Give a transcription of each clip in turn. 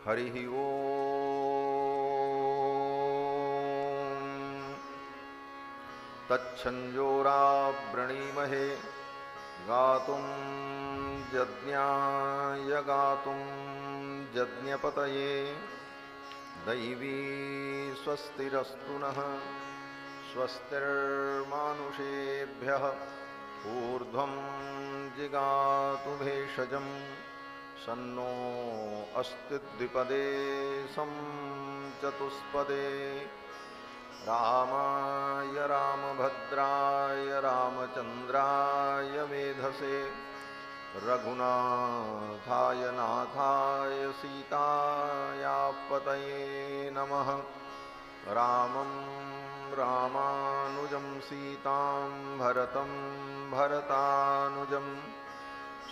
हरिः ओम्। तच्छंजोरावृणीमहे गातुं यज्ञाय गातुं यज्ञपतये दैवी स्वस्तिरस्तु नः स्वस्तिर्मानुषेभ्यः ऊर्ध्वं जिगातु भेषजं सन्नो अस्ति द्विपदे सं चतुष्पदे रामाय रामभद्राय रामचन्द्राय वेधसे रघुनाथाय नाथाय सीतायापतये नमः। रामं रामानुजं सीतां भरतं भरतानुजं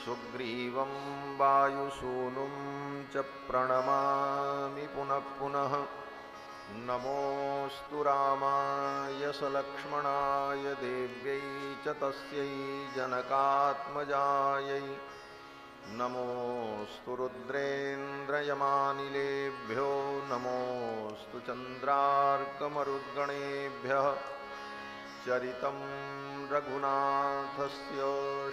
सुग्रीवं वायुसूनुं च प्रणमामि पुनः पुनः। नमोऽस्तु रामाय सलक्ष्मणाय देव्यै च तस्यै जनकात्मजायै नमोऽस्तु रुद्रेन्द्रयमानिलेभ्यो नमोऽस्तु चन्द्रार्कमरुद्गणेभ्यः। चरितं रघुनाथस्य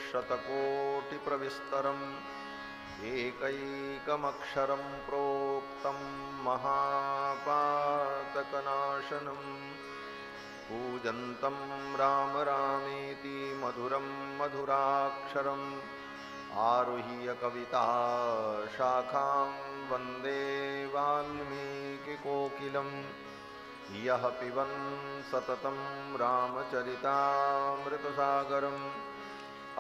शतकोटिप्रविस्तरम् एकैकमक्षरं प्रोक्तं महापातकनाशनं कूजन्तं राम रामेति मधुरं मधुराक्षरम् आरुह्य कविता शाखां वन्दे वाल्मीकिकोकिलं यः पिबन् सततं रामचरितामृतसागरम्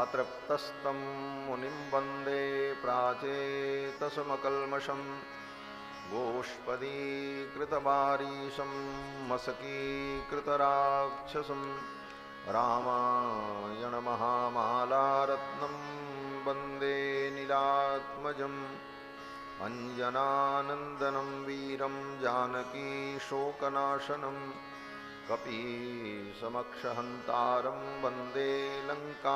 अतृप्तस्तं मुनिं वन्दे प्राचेतसमकल्मषं गोष्पदीकृतवारीशं मसकीकृतराक्षसं रामायणमहामालारत्नं वन्दे नीलात्मजम् अञ्जनानन्दनं वीरं जानकीशोकनाशनं कपीसमक्षहन्तारं वन्दे लङ्काभयङ्करं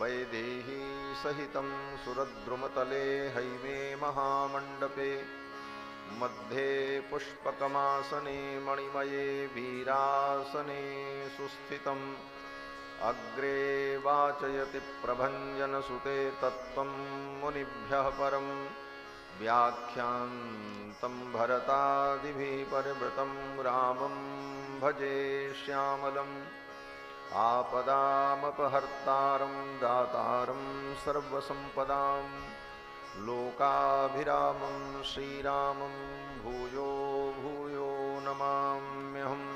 वैदेही सहितं सुरद्रुमतले हैमे महामण्डपे मध्ये पुष्पकमासने मणिमये वीरासने सुस्थितम् अग्रे वाचयति प्रभञ्जनसुते तत्त्वं मुनिभ्यः परं व्याख्यान्तं भरतादिभिः परिवृतं रामं भजे श्यामलम् आपदामपहर्तारं दातारं सर्वसम्पदां लोकाभिरामं श्रीरामं भूयो भूयो नमाम्यहम्।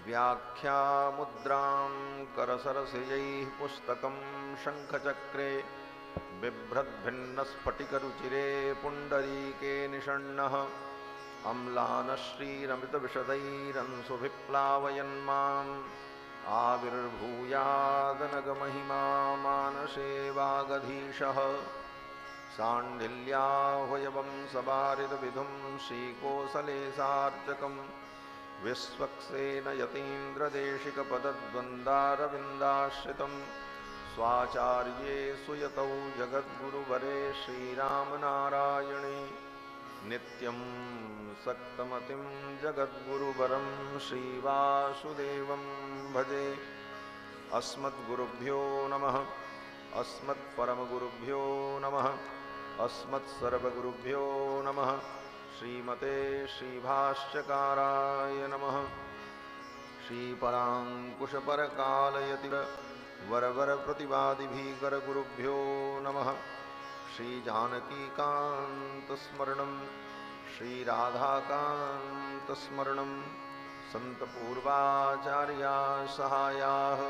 व्याख्यामुद्रां करसरसिजैः पुस्तकं शङ्खचक्रे बिभ्रद्भिन्नस्फटिकरुचिरे पुण्डरीके निषण्णः अम्लानश्रीरमितविशदैरंशुभिप्लावयन्माम् आविर्भूयादनगमहिमा मानसे वागधीशः साण्डिल्याह्वयवं सवारिदविधुं श्रीकोसलेशार्चकम् विश्वक्सेन यतीन्द्रदेशिकपदद्वन्द्वारविन्दाश्रितं स्वाचार्ये सुयतौ जगद्गुरुवरे श्रीरामनारायणे नित्यं सक्तमतिं जगद्गुरुवरं श्रीवासुदेवं भजे। अस्मद्गुरुभ्यो नमः अस्मत्परमगुरुभ्यो नमः अस्मत्सर्वगुरुभ्यो नमः। श्रीमते श्रीभाष्यकाराय नमः। श्रीपराङ्कुशपरकालयति वरवरप्रतिवादिभीकरगुरुभ्यो नमः। श्रीजानकीकान्तस्मरणं श्रीराधाकान्तस्मरणं सन्तपूर्वाचार्याः सहायाः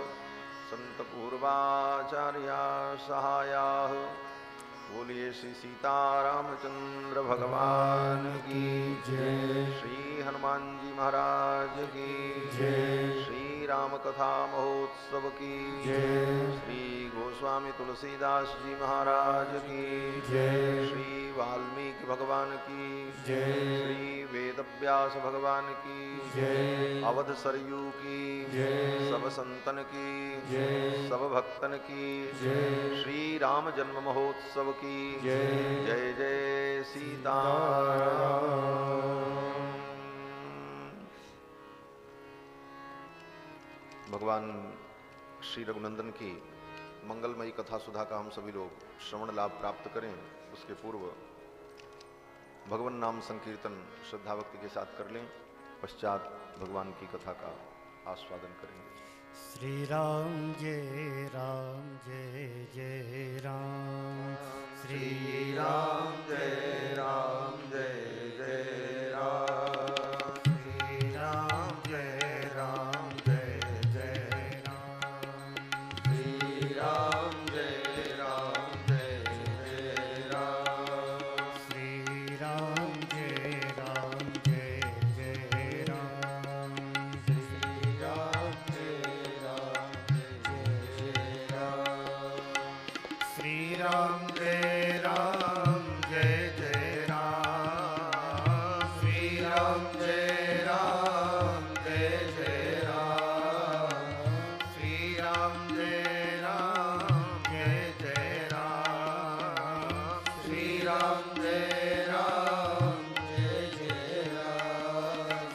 सन्तपूर्वाचार्याः सहायाः। बोलिए श्री सीतारामचंद्र भगवान की जय। श्री हनुमान जी महाराज की जय। श्री राम कथा महोत्सव की जय। श्री गोस्वामी तुलसीदास जी महाराज की जय। श्री वाल्मीकि भगवान की जय। श्री वेद व्यास भगवान की जय। अवध सरयू की जय। सब संतन की जय। सब भक्तन की जय। श्री राम जन्म महोत्सव की जय। जय जय सीताराम। भगवान श्री रघुनंदन की मंगलमयी कथा सुधा का हम सभी लोग श्रवण लाभ प्राप्त करें, उसके पूर्व भगवान नाम संकीर्तन श्रद्धा भक्ति के साथ कर लें, पश्चात भगवान की कथा का आस्वादन करेंगे। श्री राम जय जय राम। श्री राम जय राम जय जय राम। श्री राम जय राम जय जय राम। श्री राम जय राम जय जय राम। श्री राम जय राम जय जय राम। श्री राम जय राम जय जय राम। श्री राम जय राम जय जय राम। श्री राम जय राम जय जय राम। श्री राम जय राम जय जय राम। श्री राम जय राम जय जय राम।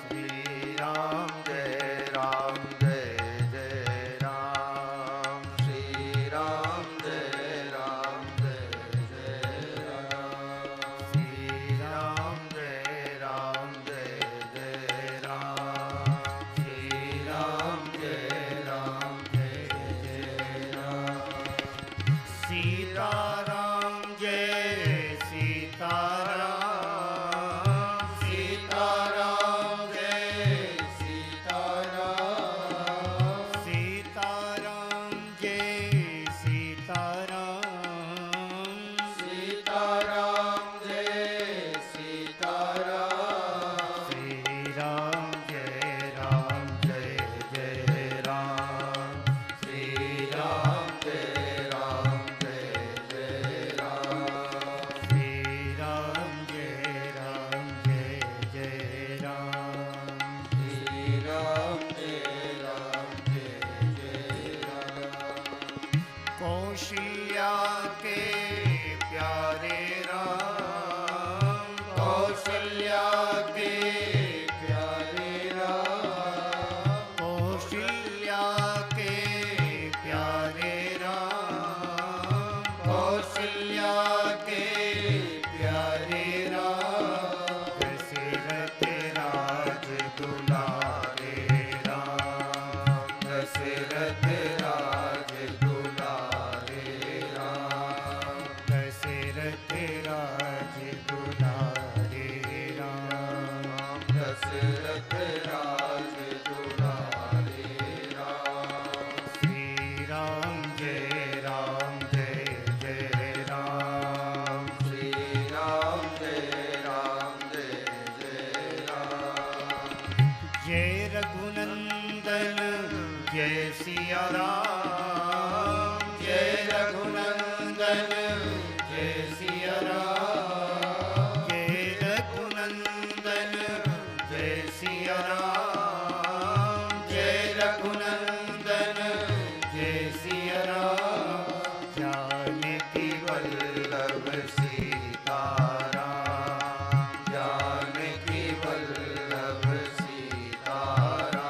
श्री राम जय राम जय जय राम। श्री राम जय राम जय जय राम। श्री राम जय राम जय जय राम। श्री राम जय राम जय जय राम। सीताराम जय सीताराम। सीताराम जय सीताराम। सीताराम जय सीताराम। सीताराम जय सीताराम। श्री राम जय जय राम। श्री राम जय जय राम। श्री राम जय जय राम। श्री राम जय जय राम। कौशिया के प्यारे राम। कौशल्या के प्यारे राम। कौशल्या के प्यारे राम। कौशल्या के प्यारे राम। दशरथ राज दुलारे राम। दशरथ राज दुलारे राम। दशरथ राज दुलारे राम। दशरथ राज दुलारे राम। श्री राम जय जय राम। श्री राम जय जय राम। जय रघुनंदन जय सिया राम। जय रघुनंदन जय सिया राम। जय रघुनंदन जय सिया राम। जय रघुनंदन जय सिया राम। जानकी वल्लभ सीताराम। जानकी वल्लभ सीताराम।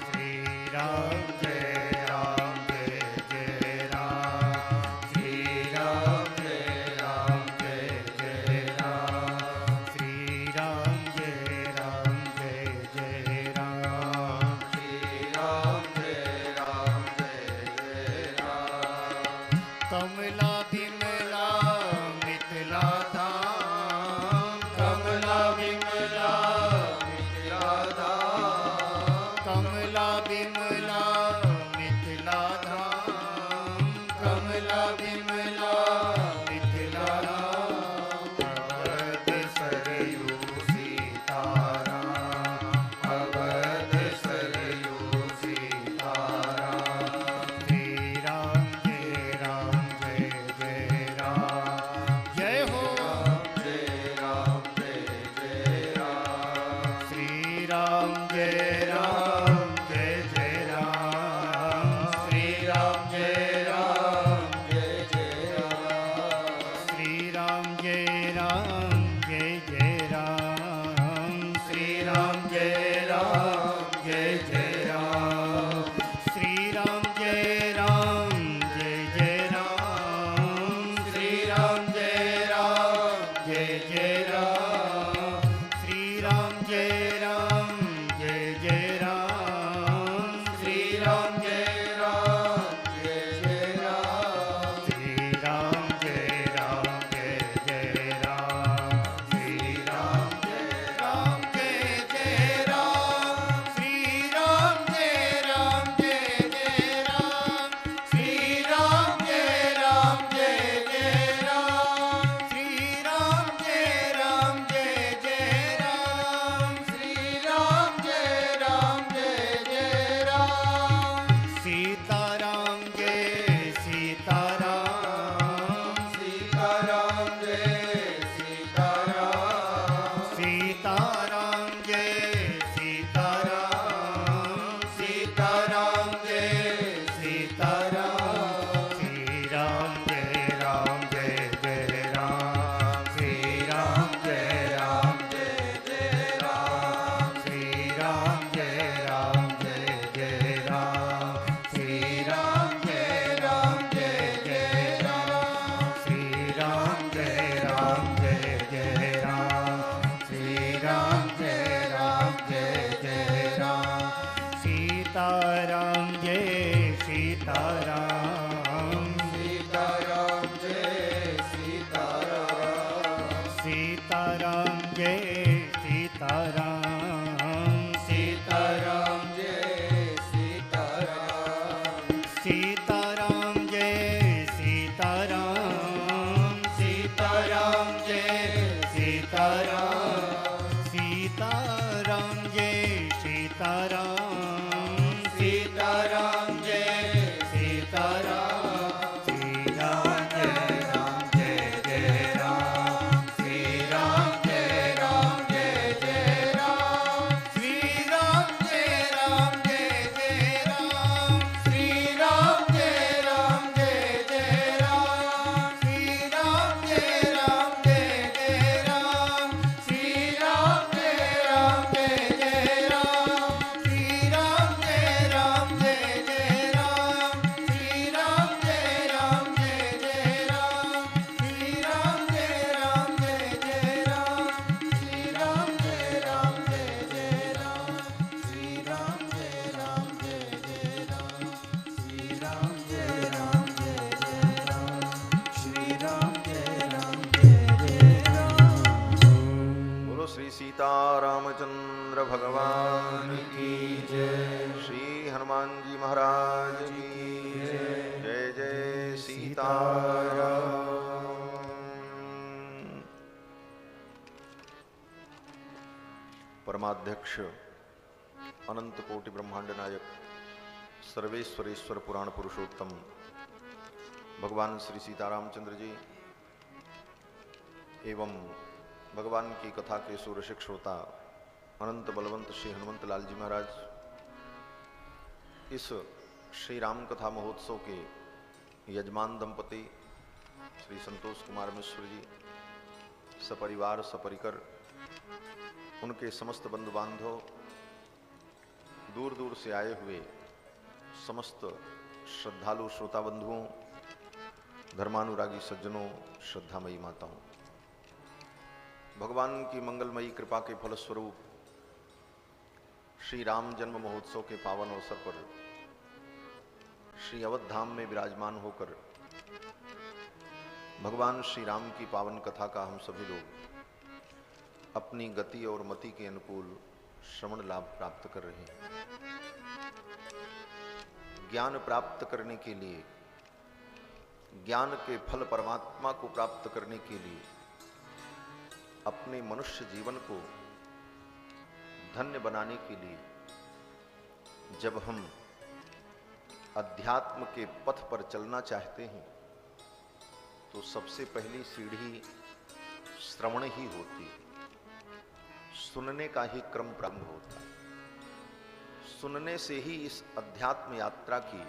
श्री राम जय जय राम। श्री राम जय जय राम। श्री राम जय जय राम। श्री राम जय जय राम। कमला बिमला मिथिला धाम। कमला बिमला मिथिला धाम। कमला बिमला मिथिला धाम। कमला बिमला मिथिला धाम। अवध सरयू सीताराम। अवध सरयू सीताराम। श्री राम जय सीताराम जय सीताराम सीताराम जय सीताराम श्री राम जय जय राम श्री राम जय जय राम श्री राम जय जय राम श्री राम जय जय राम श्री राम जय जय राम श्री राम जय जय राम श्री राम जय जय राम श्री राम जय जय राम श्री राम जय जय राम श्री राम जय जय राम श्री राम जय जय राम श्री राम जय जय राम श्री राम जय जय राम। बोलो श्री सीतारामचंद्र भगवान की जय। श्री हनुमान जी महाराज की जय। जय सीताराम। परमाध्यक्ष अनंत कोटि ब्रह्मांड नायक सर्वेश्वरेश्वर पुराण पुरुषोत्तम भगवान श्री सीतारामचंद्र जी एवं भगवान की कथा के सुरसिक श्रोता अनंत बलवंत श्री हनुमंत लाल जी महाराज इस श्री राम कथा महोत्सव के यजमान दंपति श्री संतोष कुमार मिश्र जी सपरिवार सपरिकर उनके समस्त बंधु बांधव दूर दूर से आए हुए समस्त श्रद्धालु श्रोता बंधुओं धर्मानुरागी सज्जनों श्रद्धामयी माताओं, भगवान की मंगलमयी कृपा के फलस्वरूप श्री राम जन्म महोत्सव के पावन अवसर पर श्री अवध धाम में विराजमान होकर भगवान श्री राम की पावन कथा का हम सभी लोग अपनी गति और मति के अनुकूल श्रवण लाभ प्राप्त कर रहे हैं। ज्ञान प्राप्त करने के लिए, ज्ञान के फल परमात्मा को प्राप्त करने के लिए अपने मनुष्य जीवन को धन्य बनाने के लिए जब हम अध्यात्म के पथ पर चलना चाहते हैं तो सबसे पहली सीढ़ी श्रवण ही होती है। सुनने का ही क्रम प्रारंभ होता है। सुनने से ही इस अध्यात्म यात्रा की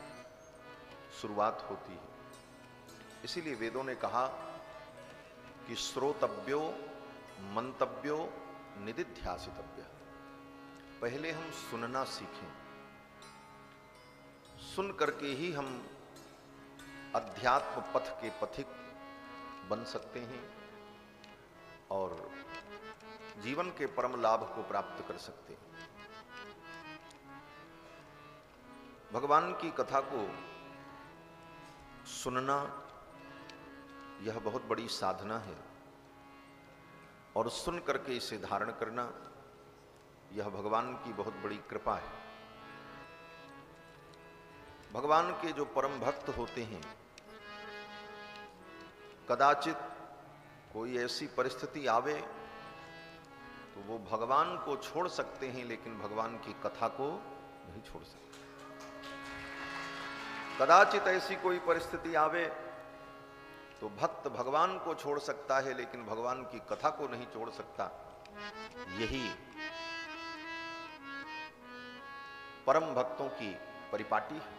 शुरुआत होती है। इसीलिए वेदों ने कहा कि श्रोतव्यो मंतव्यो निदिध्यासितव्य। पहले हम सुनना सीखें, सुन करके ही हम अध्यात्म पथ के पथिक बन सकते हैं और जीवन के परम लाभ को प्राप्त कर सकते हैं। भगवान की कथा को सुनना यह बहुत बड़ी साधना है और सुन करके इसे धारण करना यह भगवान की बहुत बड़ी कृपा है। भगवान के जो परम भक्त होते हैं कदाचित कोई ऐसी परिस्थिति आवे तो वो भगवान को छोड़ सकते हैं लेकिन भगवान की कथा को नहीं छोड़ सकते। कदाचित ऐसी कोई परिस्थिति आवे तो भक्त भगवान को छोड़ सकता है लेकिन भगवान की कथा को नहीं छोड़ सकता। यही परम भक्तों की परिपाटी है।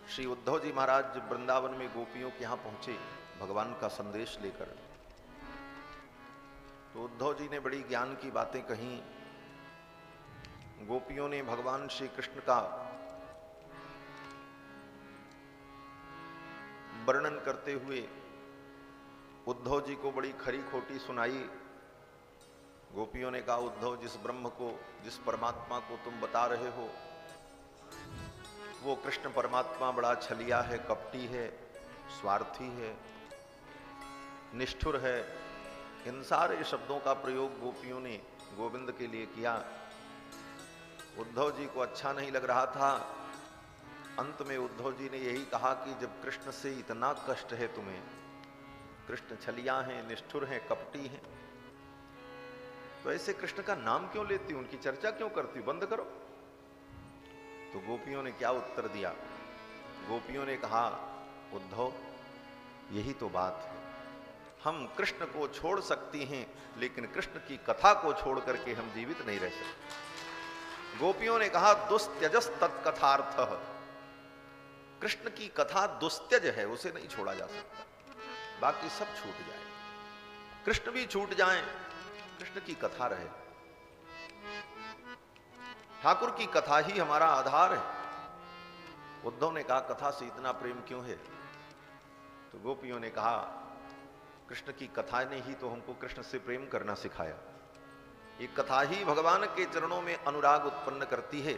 श्री उद्धव जी महाराज वृंदावन में गोपियों के यहां पहुंचे भगवान का संदेश लेकर, तो उद्धव जी ने बड़ी ज्ञान की बातें कहीं। गोपियों ने भगवान श्री कृष्ण का वर्णन करते हुए उद्धव जी को बड़ी खरी खोटी सुनाई। गोपियों ने कहा, उद्धव जिस ब्रह्म को, जिस परमात्मा को तुम बता रहे हो वो कृष्ण परमात्मा बड़ा छलिया है, कपटी है, स्वार्थी है, निष्ठुर है। इन सारे शब्दों का प्रयोग गोपियों ने गोविंद के लिए किया। उद्धव जी को अच्छा नहीं लग रहा था। अंत में उद्धव जी ने यही कहा कि जब कृष्ण से इतना कष्ट है तुम्हें कृष्ण छलिया हैं, निष्ठुर हैं, कपटी हैं, तो ऐसे कृष्ण का नाम क्यों लेती हो, उनकी चर्चा क्यों करती हो, बंद करो। तो गोपियों ने क्या उत्तर दिया? गोपियों ने कहा, उद्धव यही तो बात है, हम कृष्ण को छोड़ सकती हैं लेकिन कृष्ण की कथा को छोड़ करके हम जीवित नहीं रह सकते। गोपियों ने कहा, दुस्त्यजस तत्कथार्थः, कृष्ण की कथा दुस्त्यज है, उसे नहीं छोड़ा जा सकता, बाकी सब छूट जाए, कृष्ण भी छूट जाएं, कृष्ण की कथा रहे, ठाकुर की कथा ही हमारा आधार है। उद्धव ने कहा, कथा से इतना प्रेम क्यों है? तो गोपियों ने कहा, कृष्ण की कथा ने ही तो हमको कृष्ण से प्रेम करना सिखाया, ये कथा ही भगवान के चरणों में अनुराग उत्पन्न करती है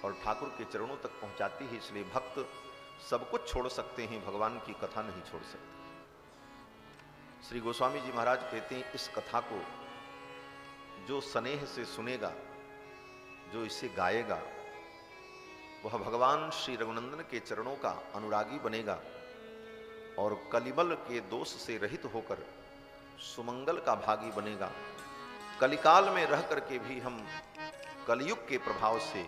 और ठाकुर के चरणों तक पहुंचाती है, इसलिए भक्त सब कुछ छोड़ सकते हैं, भगवान की कथा नहीं छोड़ सकते। श्री गोस्वामी जी महाराज कहते हैं, इस कथा को जो स्नेह से सुनेगा, जो इसे गाएगा, वह भगवान श्री रघुनंदन के चरणों का अनुरागी बनेगा और कलिमल के दोष से रहित होकर सुमंगल का भागी बनेगा। कलिकाल में रह करके भी हम कलयुग के प्रभाव से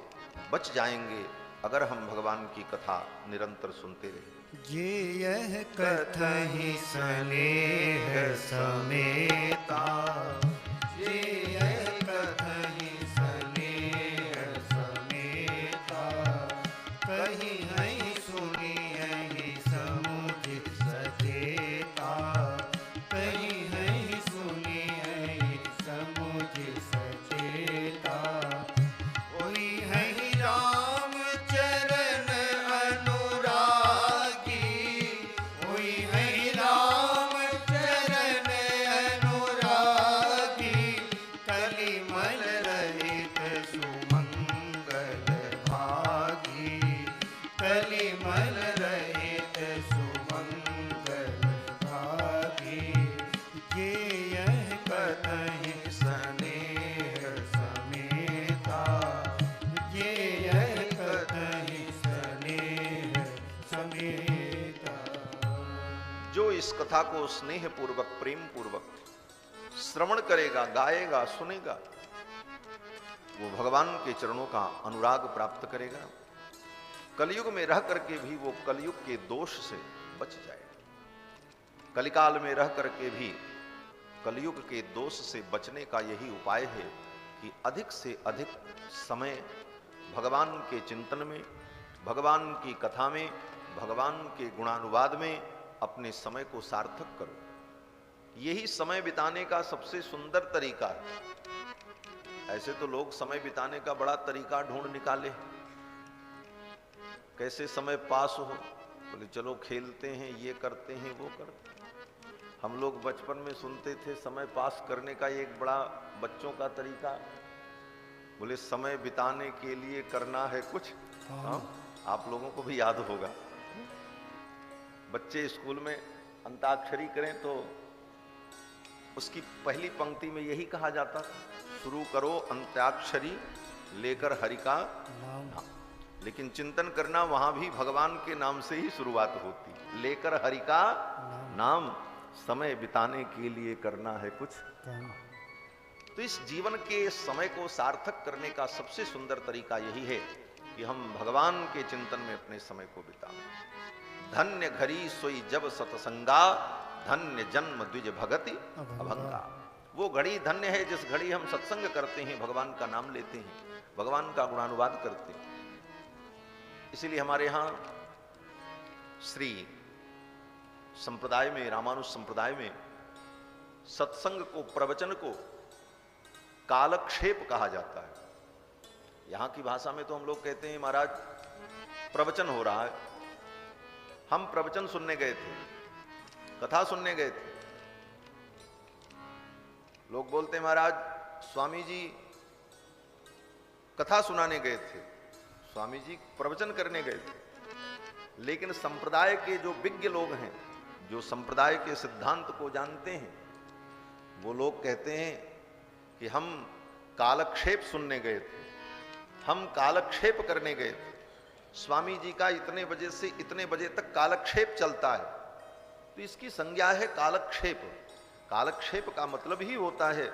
बच जाएंगे अगर हम भगवान की कथा निरंतर सुनते रहे। जे यह कथहि स्नेह समेता, जे यह कथहि स्नेह समेता, कहीं नहीं सुनियहि समुझ सचेता, कहीं नहीं सुनियहि समुझ सचेता, कोई है राम चरण अनुरागी, कोई है राम चरण अनुरागी, कलिमल रहित सुमंगल भागी, कलिमल रहित सुमंगल भागी, ये यह कथहि स्नेह समेता, ये यह कथहि स्नेह समेता। जो इस कथा को स्नेह पूर्वक, प्रेम पूर्वक श्रवण करेगा, गाएगा, सुनेगा, वो भगवान के चरणों का अनुराग प्राप्त करेगा। कलयुग में रह करके भी वो कलयुग के दोष से बच जाएगा। कलिकाल में रह करके भी कलयुग के दोष से बचने का यही उपाय है कि अधिक से अधिक समय भगवान के चिंतन में, भगवान की कथा में, भगवान के गुणानुवाद में अपने समय को सार्थक करो। यही समय बिताने का सबसे सुंदर तरीका है। ऐसे तो लोग समय बिताने का बड़ा तरीका ढूंढ निकाले, कैसे समय पास हो, बोले चलो खेलते हैं, ये करते हैं, वो करते हैं। हम लोग बचपन में सुनते थे समय पास करने का एक बड़ा बच्चों का तरीका, बोले समय बिताने के लिए करना है कुछ। हाँ, आप लोगों को भी याद होगा, बच्चे स्कूल में अंताक्षरी करें तो उसकी पहली पंक्ति में यही कहा जाता था, शुरू करो अंत्याक्षरी लेकर हरि का नाम। लेकिन चिंतन करना वहां भी भगवान के नाम से ही शुरुआत होती, लेकर हरि का नाम, समय बिताने के लिए करना है कुछ। तो इस जीवन के समय को सार्थक करने का सबसे सुंदर तरीका यही है कि हम भगवान के चिंतन में अपने समय को बिताएं। धन्य घड़ी सोई जब सतसंगा, धन्य जन्म द्विज भगति अभंगा। वो घड़ी धन्य है जिस घड़ी हम सत्संग करते हैं, भगवान का नाम लेते हैं, भगवान का गुणानुवाद करते हैं। इसीलिए हमारे यहाँ श्री संप्रदाय में, रामानुज संप्रदाय में सत्संग को, प्रवचन को कालक्षेप कहा जाता है। यहाँ की भाषा में तो हम लोग कहते हैं महाराज प्रवचन हो रहा है। हम प्रवचन सुनने गए थे, कथा सुनने गए थे, लोग बोलते महाराज स्वामी जी कथा सुनाने गए थे, स्वामी जी प्रवचन करने गए थे। लेकिन संप्रदाय के जो विज्ञ लोग हैं, जो संप्रदाय के सिद्धांत को जानते हैं, वो लोग कहते हैं कि हम कालक्षेप सुनने गए थे, हम कालक्षेप करने गए थे। स्वामी जी का इतने बजे से इतने बजे तक कालक्षेप चलता है, तो इसकी संज्ञा है कालक्षेप। कालक्षेप का मतलब ही होता है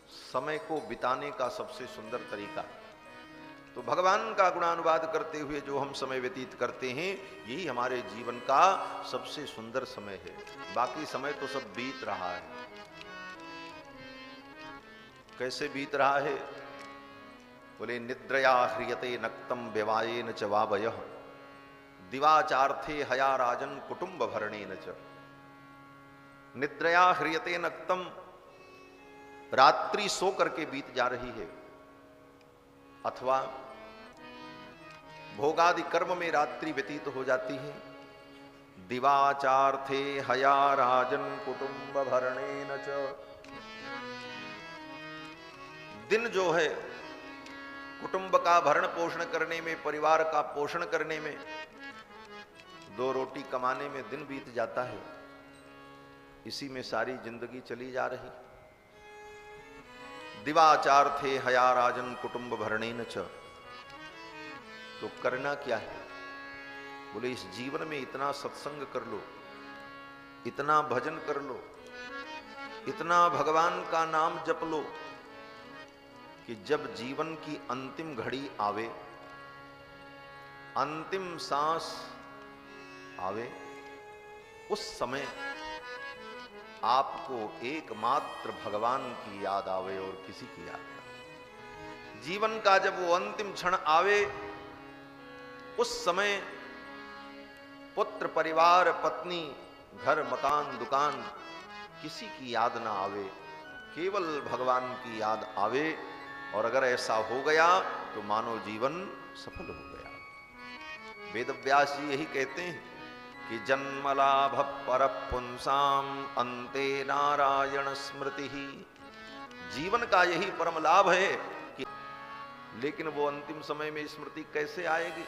समय को बिताने का सबसे सुंदर तरीका। तो भगवान का गुणानुवाद करते हुए जो हम समय व्यतीत करते हैं, यही हमारे जीवन का सबसे सुंदर समय है। बाकी समय तो सब बीत रहा है। कैसे बीत रहा है? बोले निद्रया ह्रियते नक्तम व्यवायेन च वावयः दिवाचार्थे हया राजन कुटुंब भरणेन च। निद्रया ह्रियते नक्तम, रात्रि सो करके बीत जा रही है, अथवा भोगादि कर्म में रात्रि व्यतीत हो जाती है। दिवाचार्थे हया राजन कुटुंब भरणेन च। दिन जो है कुटुंब का भरण पोषण करने में, परिवार का पोषण करने में, दो रोटी कमाने में दिन बीत जाता है। इसी में सारी जिंदगी चली जा रही। दिवाचार्थे हया राजन कुटुंब भरणेन च। तो करना क्या है? बोले इस जीवन में इतना सत्संग कर लो, इतना भजन कर लो, इतना भगवान का नाम जप लो कि जब जीवन की अंतिम घड़ी आवे, अंतिम सांस आवे, उस समय आपको एकमात्र भगवान की याद आवे और किसी की याद ना। जीवन का जब वो अंतिम क्षण आवे, उस समय पुत्र, परिवार, पत्नी, घर, मकान, दुकान, किसी की याद ना आवे, केवल भगवान की याद आवे। और अगर ऐसा हो गया तो मानो जीवन सफल हो गया। वेदव्यास जी यही कहते हैं कि जन्मलाभ पर पुंसाम अंते नारायण स्मृति ही। जीवन का यही परम लाभ है कि, लेकिन वो अंतिम समय में स्मृति कैसे आएगी?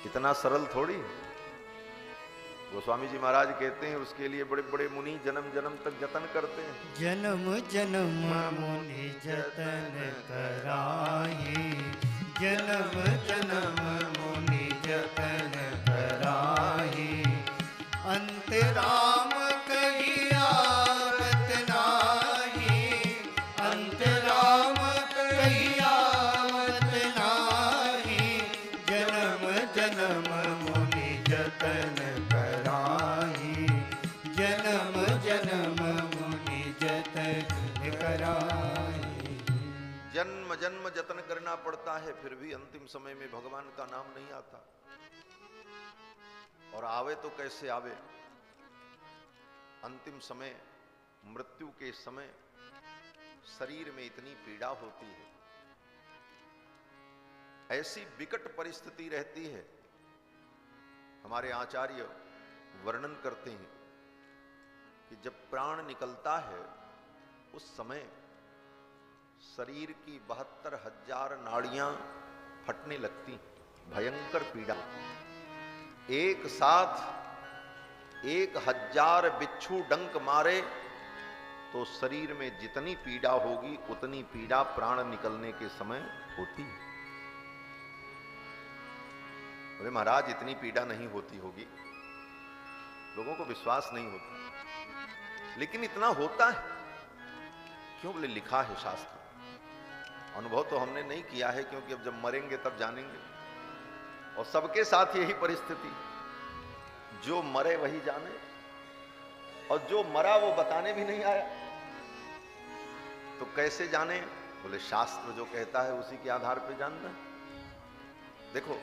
इतना सरल थोड़ी। गोस्वामी जी महाराज कहते हैं उसके लिए बड़े बड़े मुनि जन्म जन्म तक जतन करते हैं। जन्म जन्म मुनि जतन कराए, जन्म जन्म मुनि जतन कराए, अंत राम कही आवत नाही, अंत राम कही आवत नाही, जन्म जन्म मुनि जतन कराए, जन्म जन्म मुनि जतन कराए। जन्म जन्म जतन करना पड़ता है, फिर भी अंतिम समय में भगवान का नाम नहीं आता। और आवे तो कैसे आवे? अंतिम समय, मृत्यु के समय शरीर में इतनी पीड़ा होती है, ऐसी विकट परिस्थिति रहती है। हमारे आचार्य वर्णन करते हैं कि जब प्राण निकलता है, उस समय शरीर की 72,000 नाड़ियां फटने लगती, भयंकर पीड़ा। एक साथ 1,000 बिच्छू डंक मारे तो शरीर में जितनी पीड़ा होगी, उतनी पीड़ा प्राण निकलने के समय होती है। बोले महाराज इतनी पीड़ा नहीं होती होगी, लोगों को विश्वास नहीं होता, लेकिन इतना होता है। क्यों? बोले लिखा है शास्त्र। अनुभव तो हमने नहीं किया है, क्योंकि अब जब मरेंगे तब जानेंगे। और सबके साथ यही परिस्थिति, जो मरे वही जाने, और जो मरा वो बताने भी नहीं आया। तो कैसे जाने? बोले शास्त्र जो कहता है उसी के आधार पर जानना। देखो,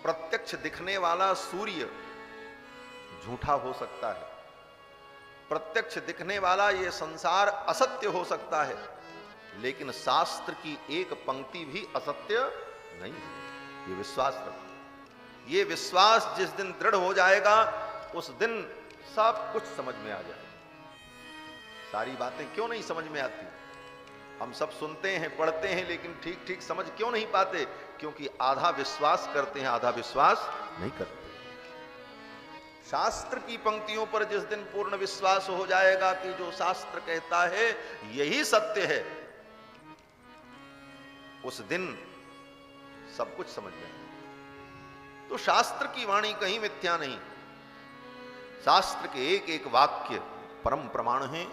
प्रत्यक्ष दिखने वाला सूर्य झूठा हो सकता है, प्रत्यक्ष दिखने वाला ये संसार असत्य हो सकता है, लेकिन शास्त्र की एक पंक्ति भी असत्य नहीं है। ये विश्वास रखो। ये विश्वास जिस दिन दृढ़ हो जाएगा, उस दिन सब कुछ समझ में आ जाएगा। सारी बातें क्यों नहीं समझ में आती? हम सब सुनते हैं, पढ़ते हैं, लेकिन ठीक ठीक समझ क्यों नहीं पाते? क्योंकि आधा विश्वास करते हैं, आधा विश्वास नहीं करते। शास्त्र की पंक्तियों पर जिस दिन पूर्ण विश्वास हो जाएगा कि जो शास्त्र कहता है यही सत्य है, उस दिन सब कुछ समझ में। तो शास्त्र की वाणी कहीं मिथ्या नहीं। शास्त्र के एक एक वाक्य परम प्रमाण हैं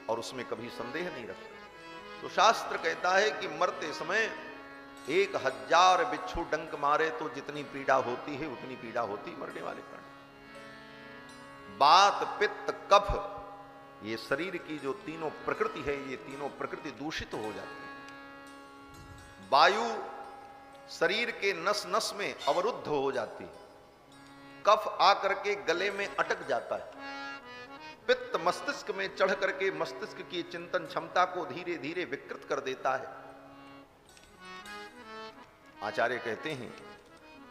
और उसमें कभी संदेह नहीं रखते। तो शास्त्र कहता है कि मरते समय 1000 बिच्छू डंक मारे तो जितनी पीड़ा होती है उतनी पीड़ा होती मरने वाले प्राणी। बात, पित्त, कफ, ये शरीर की जो तीनों प्रकृति है, ये तीनों प्रकृति दूषित हो जाती है। वायु शरीर के नस नस में अवरुद्ध हो जाती है। कफ आकर के गले में अटक जाता है। पित्त मस्तिष्क में चढ़ करके मस्तिष्क की चिंतन क्षमता को धीरे धीरे विकृत कर देता है। आचार्य कहते हैं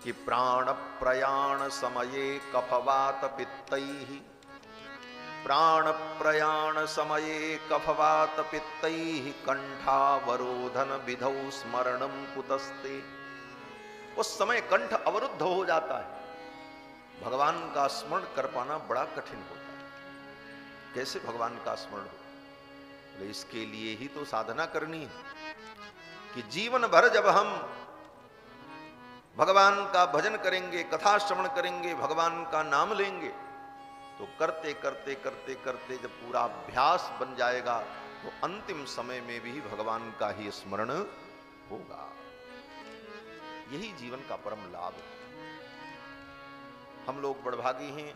कि प्राण प्रयाण समये कफवात पित्तैः, प्राण प्रयाण समये कफवात पित्तैः कंठावरोधन विधौ स्मरणं कुतस्ते। उस समय कंठ अवरुद्ध हो जाता है, भगवान का स्मरण कर पाना बड़ा कठिन होता है। कैसे भगवान का स्मरण हो? इसके लिए ही तो साधना करनी है कि जीवन भर जब हम भगवान का भजन करेंगे, कथा श्रवण करेंगे, भगवान का नाम लेंगे, तो करते करते करते करते जब पूरा अभ्यास बन जाएगा तो अंतिम समय में भी भगवान का ही स्मरण होगा। यही जीवन का परम लाभ है। हम लोग बड़भागी हैं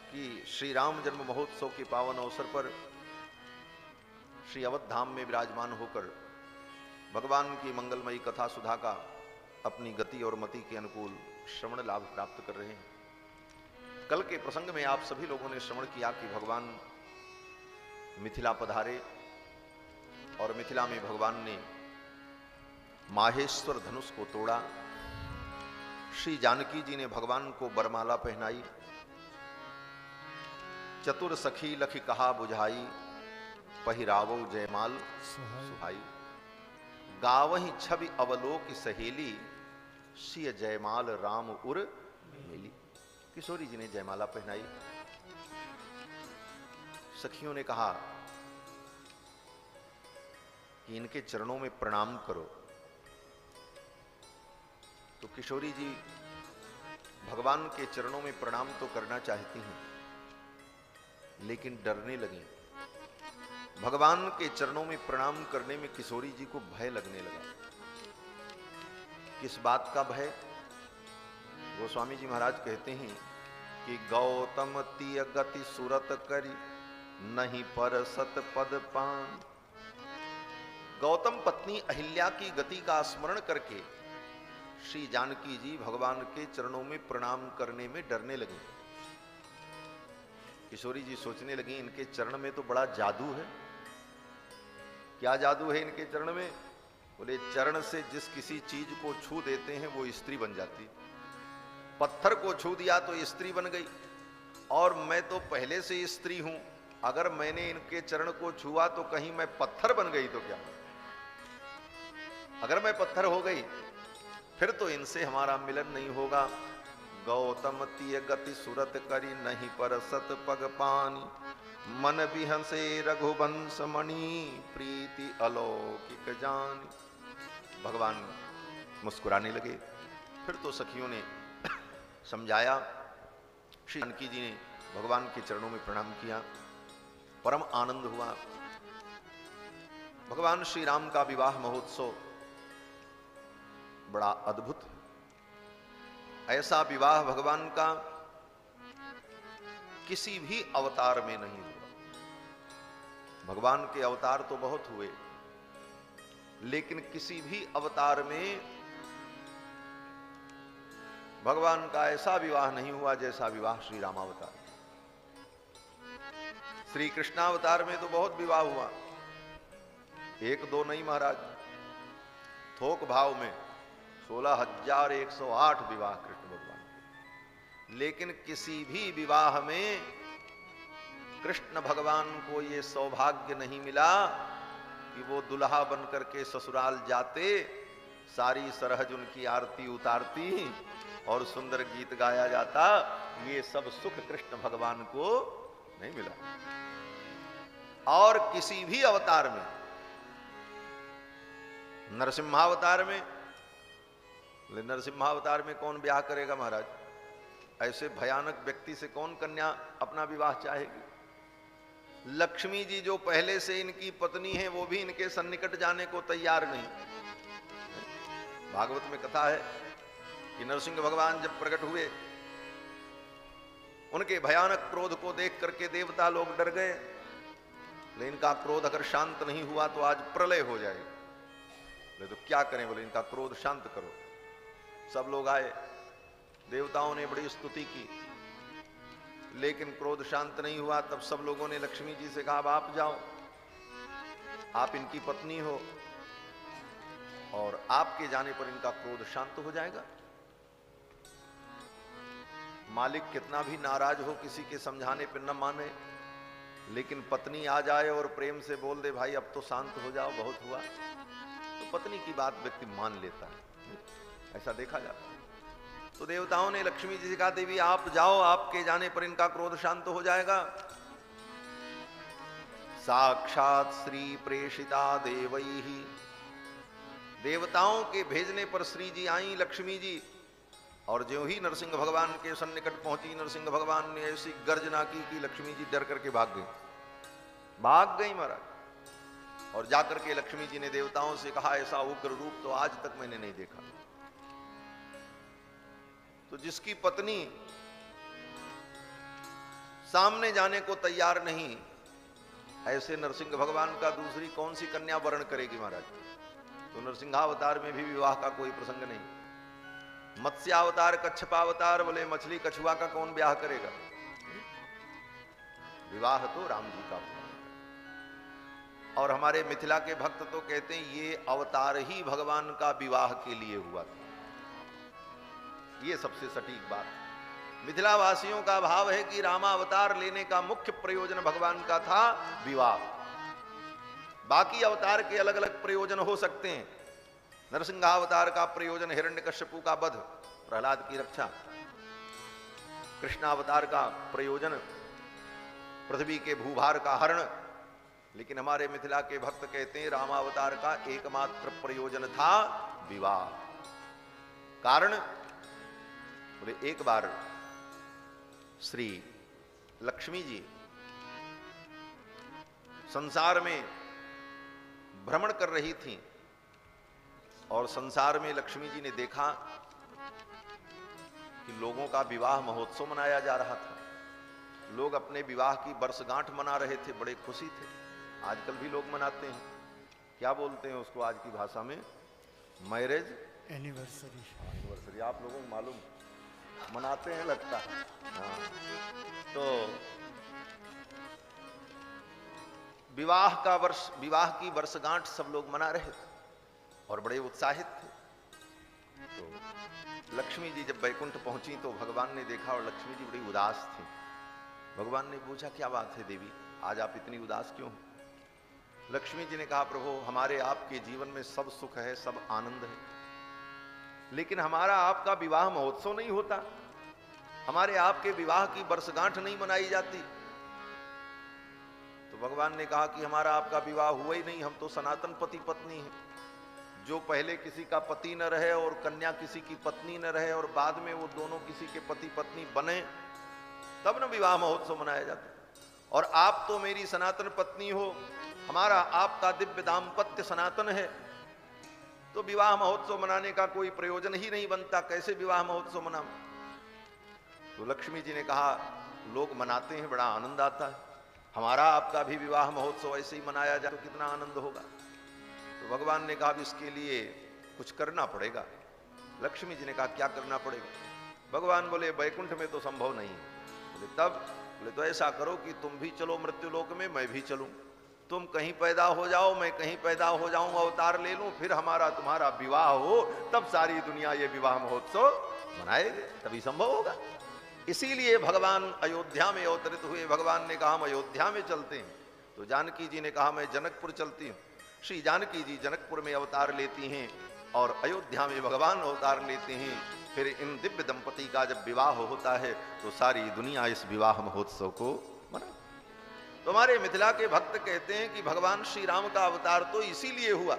कि श्री राम जन्म महोत्सव के पावन अवसर पर श्री अवध धाम में विराजमान होकर भगवान की मंगलमयी कथा सुधा का अपनी गति और मति के अनुकूल श्रवण लाभ प्राप्त कर रहे हैं। कल के प्रसंग में आप सभी लोगों ने श्रवण किया कि भगवान मिथिला पधारे और मिथिला में भगवान ने माहेश्वर धनुष को तोड़ा। श्री जानकी जी ने भगवान को बरमाला पहनाई। चतुर सखी लखी कहा बुझाई, पहिरावो जयमाल सुहाई। गावही छवि अवलोक सहेली, सिय जयमाल राम उर मेली। किशोरी जी ने जयमाला पहनाई। सखियों ने कहा कि इनके चरणों में प्रणाम करो। तो किशोरी जी भगवान के चरणों में प्रणाम तो करना चाहती हैं, लेकिन डरने लगी। भगवान के चरणों में प्रणाम करने में किशोरी जी को भय लगने लगा। किस बात का भय? गोस्वामी जी महाराज कहते हैं कि गौतम तिय गति सुरत करी, नहीं पर सत पद पान। गौतम पत्नी अहिल्या की गति का स्मरण करके श्री जानकी जी भगवान के चरणों में प्रणाम करने में डरने लगी। किशोरी जी सोचने लगी इनके चरण में तो बड़ा जादू है। क्या जादू है इनके चरण में? बोले चरण से जिस किसी चीज को छू देते हैं वो स्त्री बन जाती। पत्थर को छू दिया तो स्त्री बन गई, और मैं तो पहले से स्त्री हूं, अगर मैंने इनके चरण को छुआ तो कहीं मैं पत्थर बन गई तो क्या? अगर मैं पत्थर हो गई फिर तो इनसे हमारा मिलन नहीं होगा। गौतम तिय गति सुरत करी, नहीं पर सत पग पानी। मन बिहसे रघुवंश मणि, प्रीति अलौकिक जानी। भगवान मुस्कुराने लगे। फिर तो सखियों ने समझाया। श्री जानकी जी ने भगवान के चरणों में प्रणाम किया। परम आनंद हुआ। भगवान श्री राम का विवाह महोत्सव बड़ा अद्भुत। ऐसा विवाह भगवान का किसी भी अवतार में नहीं हुआ। भगवान के अवतार तो बहुत हुए, लेकिन किसी भी अवतार में भगवान का ऐसा विवाह नहीं हुआ जैसा विवाह श्री रामावतार। श्री कृष्णावतार में तो बहुत विवाह हुआ, एक दो नहीं महाराज, थोक भाव में 16,108 विवाह कृष्ण भगवान के। लेकिन किसी भी विवाह में कृष्ण भगवान को ये सौभाग्य नहीं मिला कि वो दुल्हा बन करके ससुराल जाते, सारी सरहज उनकी आरती उतारती और सुंदर गीत गाया जाता। ये सब सुख कृष्ण भगवान को नहीं मिला। और किसी भी अवतार में, नरसिम्हावतार में, नरसिम्हावतार में कौन ब्याह करेगा महाराज? ऐसे भयानक व्यक्ति से कौन कन्या अपना विवाह चाहेगी? लक्ष्मी जी जो पहले से इनकी पत्नी है वो भी इनके सन्निकट जाने को तैयार नहीं। भागवत में कथा है कि नरसिंह भगवान जब प्रकट हुए, उनके भयानक क्रोध को देख करके देवता लोग डर गए। लेकिन इनका क्रोध अगर शांत नहीं हुआ तो आज प्रलय हो जाएगी। बोले तो क्या करें? बोले इनका क्रोध शांत करो। सब लोग आए, देवताओं ने बड़ी स्तुति की, लेकिन क्रोध शांत नहीं हुआ। तब सब लोगों ने लक्ष्मी जी से कहा, अब आप जाओ, आप इनकी पत्नी हो और आपके जाने पर इनका क्रोध शांत हो जाएगा। मालिक कितना भी नाराज हो, किसी के समझाने पर न माने, लेकिन पत्नी आ जाए और प्रेम से बोल दे, भाई अब तो शांत हो जाओ, बहुत हुआ, तो पत्नी की बात व्यक्ति मान लेता है। ऐसा देखा जाता है। तो देवताओं ने लक्ष्मी जी से कहा, देवी आप जाओ, आपके जाने पर इनका क्रोध शांत हो जाएगा। साक्षात श्री प्रेषिता देवैहि, देवताओं के भेजने पर श्री जी आई लक्ष्मी जी, और जो ही नरसिंह भगवान के सन्निकट पहुंची, नरसिंह भगवान ने ऐसी गर्जना की कि लक्ष्मी जी डर करके भाग गई महाराज। और जाकर के लक्ष्मी जी ने देवताओं से कहा, ऐसा उग्र रूप तो आज तक मैंने नहीं देखा। तो जिसकी पत्नी सामने जाने को तैयार नहीं, ऐसे नरसिंह भगवान का दूसरी कौन सी कन्या वर्ण करेगी महाराज? तो नरसिंहावतार में भी विवाह का कोई प्रसंग नहीं। मत्स्यावतार, कच्छपावतार, बोले मछली कछुआ का कौन ब्याह करेगा? विवाह तो राम जी का हुआ। और हमारे मिथिला के भक्त तो कहते हैं ये अवतार ही भगवान का विवाह के लिए हुआ था। ये सबसे सटीक बात। मिथिला वासियों का भाव है कि रामावतार लेने का मुख्य प्रयोजन भगवान का था विवाह। बाकी अवतार के अलग अलग प्रयोजन हो सकते हैं। नरसिंहावतार का प्रयोजन हिरण्यकश्यपु का वध, प्रहलाद की रक्षा। कृष्णावतार का प्रयोजन पृथ्वी के भूभार का हरण। लेकिन हमारे मिथिला के भक्त कहते हैं रामावतार का एकमात्र प्रयोजन था विवाह। कारण बोले एक बार श्री लक्ष्मी जी संसार में भ्रमण कर रही थीं और संसार में लक्ष्मी जी ने देखा कि लोगों का विवाह महोत्सव मनाया जा रहा था। लोग अपने विवाह की वर्षगांठ मना रहे थे, बड़े खुशी थे। आजकल भी लोग मनाते हैं, क्या बोलते हैं उसको आज की भाषा में? Marriage anniversary. आप लोगों को मालूम, मनाते हैं लगता है। हाँ। तो विवाह की वर्षगांठ सब लोग मना रहे थे और बड़े उत्साहित थे। तो लक्ष्मी जी जब बैकुंठ पहुंची तो भगवान ने देखा और लक्ष्मी जी बड़ी उदास थी। भगवान ने पूछा, क्या बात है देवी, आज आप इतनी उदास क्यों? लक्ष्मी जी ने कहा, प्रभु हमारे आपके जीवन में सब सुख है, सब आनंद है, लेकिन हमारा आपका विवाह महोत्सव नहीं होता, हमारे आपके विवाह की वर्षगांठ नहीं मनाई जाती। तो भगवान ने कहा कि हमारा आपका विवाह हुआ ही नहीं, हम तो सनातन पति पत्नी हैं। जो पहले किसी का पति न रहे और कन्या किसी की पत्नी न रहे और बाद में वो दोनों किसी के पति पत्नी बने, तब न विवाह महोत्सव मनाया जाता। और आप तो मेरी सनातन पत्नी हो, हमारा आपका दिव्य दाम्पत्य सनातन है, तो विवाह महोत्सव मनाने का कोई प्रयोजन ही नहीं बनता, कैसे विवाह महोत्सव मनाऊं? तो लक्ष्मी जी ने कहा, लोग मनाते हैं, बड़ा आनंद आता है, हमारा आपका भी विवाह महोत्सव ऐसे ही मनाया जाए तो कितना आनंद होगा। तो भगवान ने कहा, इसके लिए कुछ करना पड़ेगा। लक्ष्मी जी ने कहा, क्या करना पड़ेगा? भगवान बोले, बैकुंठ में तो संभव नहीं है। बोले तब? बोले तो ऐसा करो कि तुम भी चलो मृत्युलोक में, मैं भी चलूं, तुम कहीं पैदा हो जाओ, मैं कहीं पैदा हो जाऊं, अवतार ले लूं, फिर हमारा तुम्हारा विवाह हो, तब सारी दुनिया ये विवाह महोत्सव मनाएगी, तभी संभव होगा। इसीलिए भगवान अयोध्या में अवतरित हुए। भगवान ने कहा, हम अयोध्या में चलते हैं। तो जानकी जी ने कहा, मैं जनकपुर चलती हूँ। श्री जानकी जी जनकपुर में अवतार लेती हैं और अयोध्या में भगवान अवतार लेते हैं। फिर इन दिव्य दंपति का जब विवाह होता है तो सारी दुनिया इस विवाह महोत्सव को मना। तो हमारे मिथिला के भक्त कहते हैं कि भगवान श्री राम का अवतार तो इसीलिए हुआ,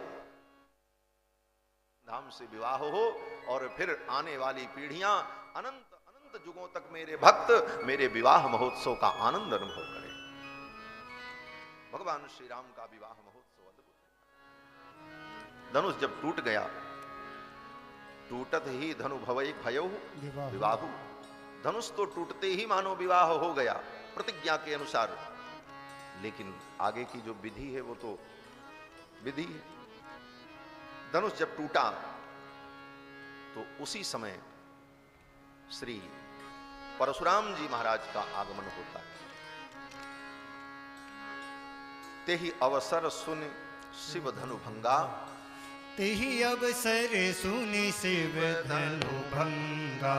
धाम से विवाह हो और फिर आने वाली पीढ़ियां अनंत अनंत अनंत युगों तक मेरे भक्त मेरे विवाह महोत्सव का आनंद अनुभव करें। भगवान श्री राम का विवाह महोत्सव अद्भुत है। धनुष जब टूट गया, टूटत ही धनु भवै भयो विवाहु, धनुष तो टूटते ही मानो विवाह हो गया प्रतिज्ञा के अनुसार। लेकिन आगे की जो विधि है वो तो विधि है। धनुष जब टूटा तो उसी समय श्री परशुराम जी महाराज का आगमन होता है। तेहि अवसर सुन शिव धनु भंगा, तेहि अवसर सुनि शिव धनु भंगा,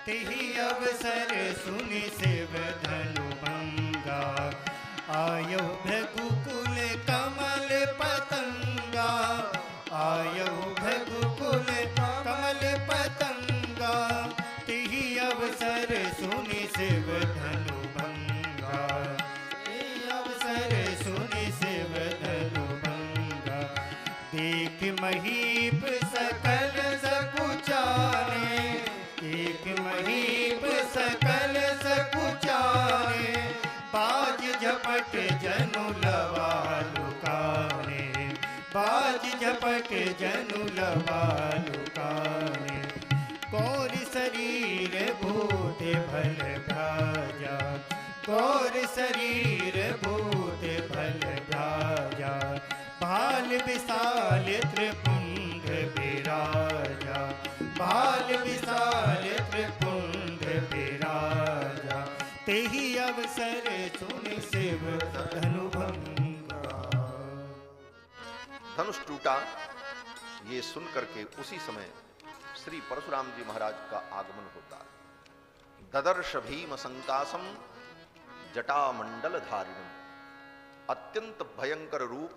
तेहि अवसर सुनि शिव धनु भंगा। आयो भृगुकुल कमल पतंगा, आयो भृगुकुल कमल पतंगा। तेहि अवसर सुनि शिव धनु भंगा, तेहि अवसर सुनि शिव धनु भंगा। देख महीप सकल सकुचारे, देख महीप सकल सकुचारे। बाज झपट जनु लवा लुकारे, बाज झपट जनु लवा लुकारे। गौर शरीर भूत भल भाजा, गौर शरीर भूत भल भाजा। भाल विशाल त्रिपुंड विराजा, भाल विशाल त्रिपुंड विराजा। तेहि अवसर सुनि शिव धनु भंगा। धनुष टूटा ये सुन करके उसी समय श्री परशुराम जी महाराज का आगमन होता है। ददर्श भीम संकासम जटा मंडल धारिणम, अत्यंत भयंकर रूप,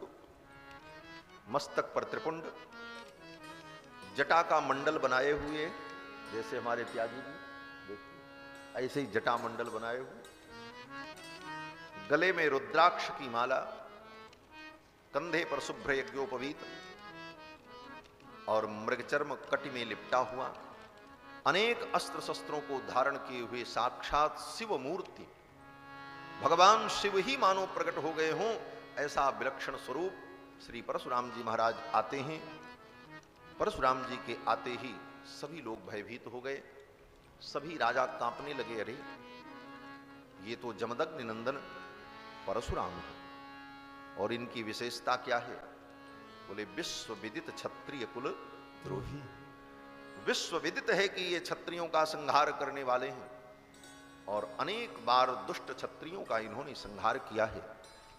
मस्तक पर त्रिपुंड, जटा का मंडल बनाए हुए, जैसे हमारे त्यागी जी देखिए ऐसे ही जटा मंडल बनाए हुए, गले में रुद्राक्ष की माला, कंधे पर शुभ्र यज्ञोपवीत और मृगचर्म कटि में लिपटा हुआ, अनेक अस्त्र शस्त्रों को धारण किए हुए साक्षात शिव मूर्ति, भगवान शिव ही मानो प्रकट हो गए हों ऐसा विलक्षण स्वरूप श्री परशुराम जी महाराज आते हैं। परशुराम जी के आते ही सभी लोग भयभीत हो गए, सभी राजा कांपने लगे। अरे ये तो जमदग्नि नंदन परशुराम है, और इनकी विशेषता क्या है? बोले विश्व विदित क्षत्रिय कुल द्रोही। विश्व विदित है कि ये क्षत्रियों का संहार करने वाले हैं, और अनेक बार दुष्ट क्षत्रियों का इन्होंने संहार किया है,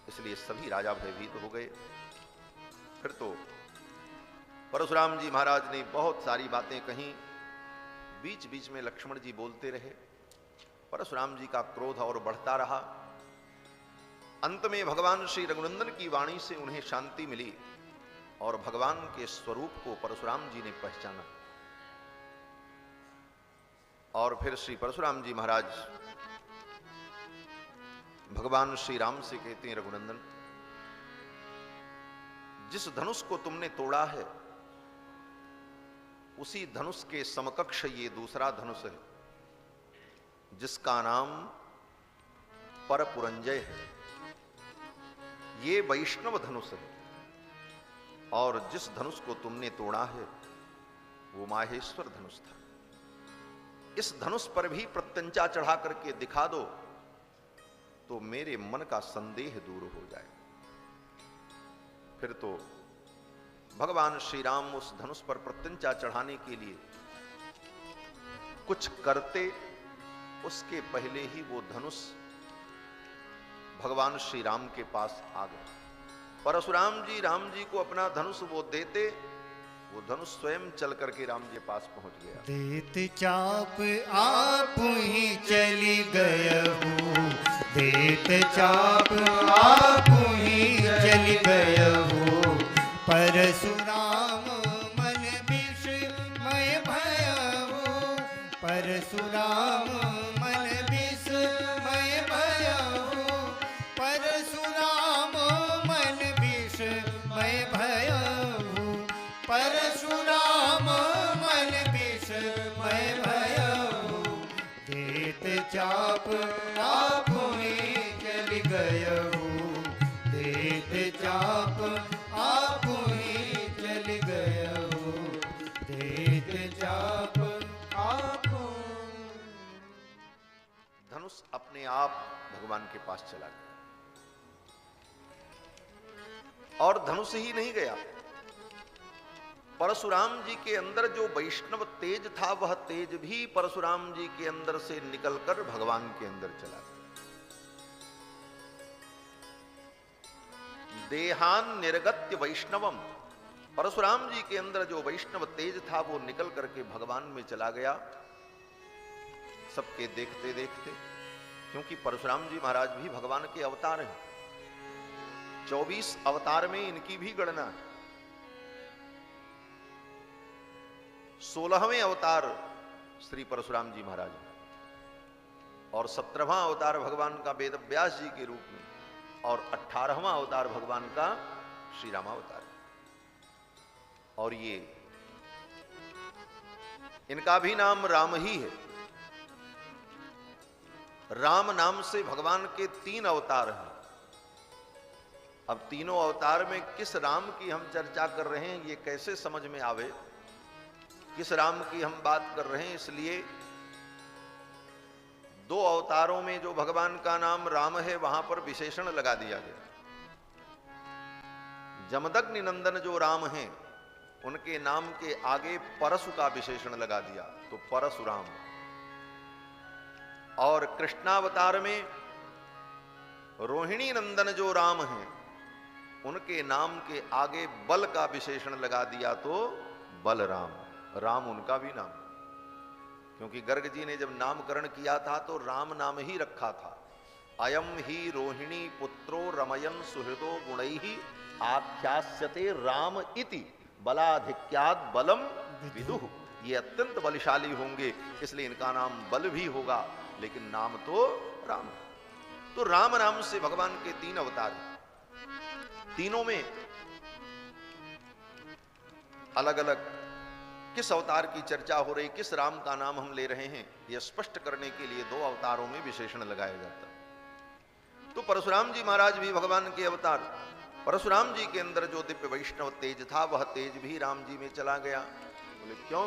इसलिए सभी राजा भयभीत हो गए। फिर तो परशुराम जी महाराज ने बहुत सारी बातें कहीं, बीच बीच में लक्ष्मण जी बोलते रहे। परशुराम जी का क्रोध और बढ़ता रहा। अंत में भगवान श्री रघुनंदन की वाणी से उन्हें शांति मिली और भगवान के स्वरूप को परशुराम जी ने पहचाना। और फिर श्री परशुराम जी महाराज भगवान श्री राम से कहते हैं, रघुनंदन जिस धनुष को तुमने तोड़ा है उसी धनुष के समकक्ष ये दूसरा धनुष है, जिसका नाम परपुरंजय है। ये वैष्णव धनुष है, और जिस धनुष को तुमने तोड़ा है वो माहेश्वर धनुष था। इस धनुष पर भी प्रत्यंचा चढ़ा करके दिखा दो तो मेरे मन का संदेह दूर हो जाए। फिर तो भगवान श्री राम उस धनुष पर प्रत्यंचा चढ़ाने के लिए कुछ करते, उसके पहले ही वो धनुष भगवान श्री राम के पास आ गया। परशुराम जी राम जी को अपना धनुष वो देते, वो धनुष स्वयं चल करके राम जी के पास पहुंच गया। देत चाप आप ही चली गयहु, देत चाप आप ही चली गयहु। परशुराम मन विस्मय भयहु, परशुराम मन विस्मय भयहु। परशुराम मन विस्मय भयहु, परशुराम मन विस्मय भयहु। चाप आप ही चल गयहूँ, देत चाप आप ही चल गयहूँ, देत चाप आप। धनुष अपने आप भगवान के पास चला गया, और धनुष ही नहीं गया, परशुराम जी के अंदर जो वैष्णव तेज था वह तेज भी परशुराम जी के अंदर से निकलकर भगवान के अंदर चला गया। देहान निर्गत्य वैष्णवम, परशुराम जी के अंदर जो वैष्णव तेज था वो निकल करके भगवान में चला गया, सबके देखते देखते। क्योंकि परशुराम जी महाराज भी भगवान के अवतार हैं, 24 अवतार में इनकी भी गणना है। 16वें अवतार श्री परशुराम जी महाराज और 17वां अवतार भगवान का वेद व्यास जी के रूप में, और 18वां अवतार भगवान का श्री रामावतार। और ये इनका भी नाम राम ही है। राम नाम से भगवान के 3 अवतार हैं। अब तीनों अवतार में किस राम की हम चर्चा कर रहे हैं ये कैसे समझ में आवे, किस राम की हम बात कर रहे हैं, इसलिए 2 अवतारों में जो भगवान का नाम राम है वहां पर विशेषण लगा दिया गया। जमदग्नि नंदन जो राम हैं उनके नाम के आगे परशु का विशेषण लगा दिया, तो परशुराम। और कृष्णावतार में रोहिणी नंदन जो राम हैं उनके नाम के आगे बल का विशेषण लगा दिया, तो बलराम। राम उनका भी नाम, क्योंकि गर्ग जी ने जब नामकरण किया था तो राम नाम ही रखा था। अयम ही रोहिणी पुत्रो रमयन सुहृदो गुणैहि आख्यास्यते राम इति बलाधिक्यात् बलम विदुः। ये अत्यंत बलशाली होंगे, इसलिए इनका नाम बल भी होगा, लेकिन नाम तो राम। तो राम नाम से भगवान के 3 अवतार हैं। तीनों में अलग अलग किस अवतार की चर्चा हो रही, किस राम का नाम हम ले रहे हैं, यह स्पष्ट करने के लिए 2 अवतारों में विशेषण लगाया जाता है। तो परशुराम जी महाराज भी भगवान के अवतार। परशुराम जी के अंदर जो दिव्य वैष्णव तेज था वह तेज भी राम जी में चला गया। बोले क्यों?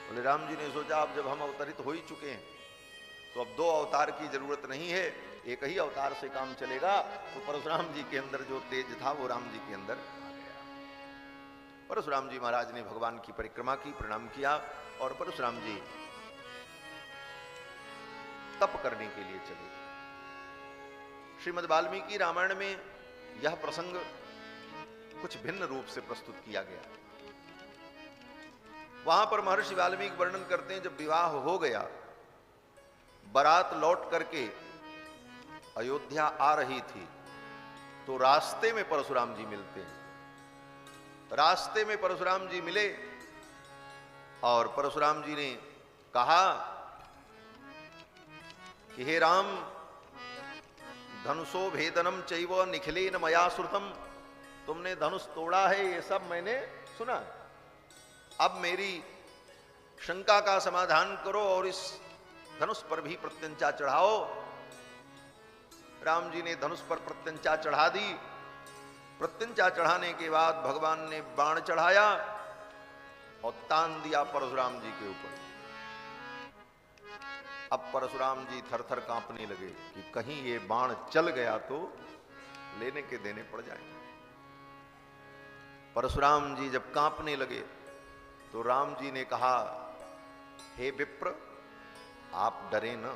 बोले राम जी ने सोचा अब जब हम अवतरित हो ही चुके हैं तो अब 2 अवतार की जरूरत नहीं है, एक ही अवतार से काम चलेगा। तो परशुराम जी के अंदर जो तेज था वो राम जी के अंदर आ गया। परशुराम जी महाराज ने भगवान की परिक्रमा की, प्रणाम किया, और परशुराम जी तप करने के लिए चले। श्रीमद् वाल्मीकि रामायण में यह प्रसंग कुछ भिन्न रूप से प्रस्तुत किया गया। वहां पर महर्षि वाल्मीकि वर्णन करते हैं, जब विवाह हो गया, बारात लौट करके अयोध्या आ रही थी, तो रास्ते में परशुराम जी मिलते हैं। रास्ते में परशुराम जी मिले और परशुराम जी ने कहा कि हे राम, धनुषो भेदनम चैव निखिलेन मया श्रुतम, तुमने धनुष तोड़ा है ये सब मैंने सुना। अब मेरी शंका का समाधान करो और इस धनुष पर भी प्रत्यंचा चढ़ाओ। राम जी ने धनुष पर प्रत्यंचा चढ़ा दी। प्रत्यंचा चढ़ाने के बाद भगवान ने बाण चढ़ाया और तान दिया परशुराम जी के ऊपर। अब परशुराम जी थर थर कांपने लगे कि कहीं ये बाण चल गया तो लेने के देने पड़ जाएंगे। परशुराम जी जब कांपने लगे तो राम जी ने कहा, हे विप्र, आप डरे न,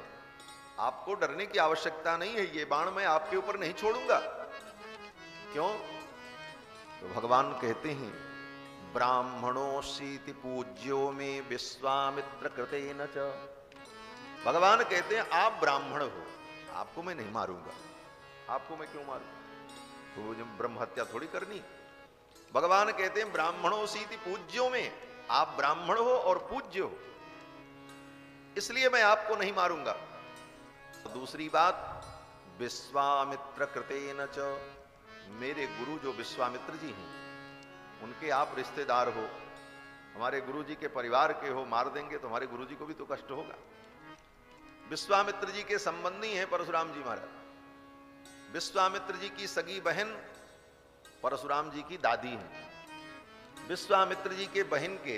आपको डरने की आवश्यकता नहीं है, ये बाण मैं आपके ऊपर नहीं छोड़ूंगा। क्यों? तो भगवान कहते हैं, ब्राह्मणोऽसीति पूज्यो में विश्वामित्र कृतेन च। भगवान कहते हैं आप ब्राह्मण हो, आपको मैं नहीं मारूंगा। आपको मैं क्यों मारूं? तो जब ब्रह्म हत्या थोड़ी करनी। भगवान कहते हैं ब्राह्मणोऽसीति पूज्यो में, आप ब्राह्मण हो और पूज्य हो, इसलिए मैं आपको नहीं मारूंगा। दूसरी बात, विश्वामित्र कृतेन च, मेरे गुरु जो विश्वामित्र जी हैं उनके आप रिश्तेदार हो, हमारे गुरु जी के परिवार के हो, मार देंगे तो हमारे गुरु जी को भी तो कष्ट होगा। विश्वामित्र जी के संबंधी हैं परशुराम जी महाराज। विश्वामित्र जी की सगी बहन परशुराम जी की दादी हैं। विश्वामित्र जी के बहन के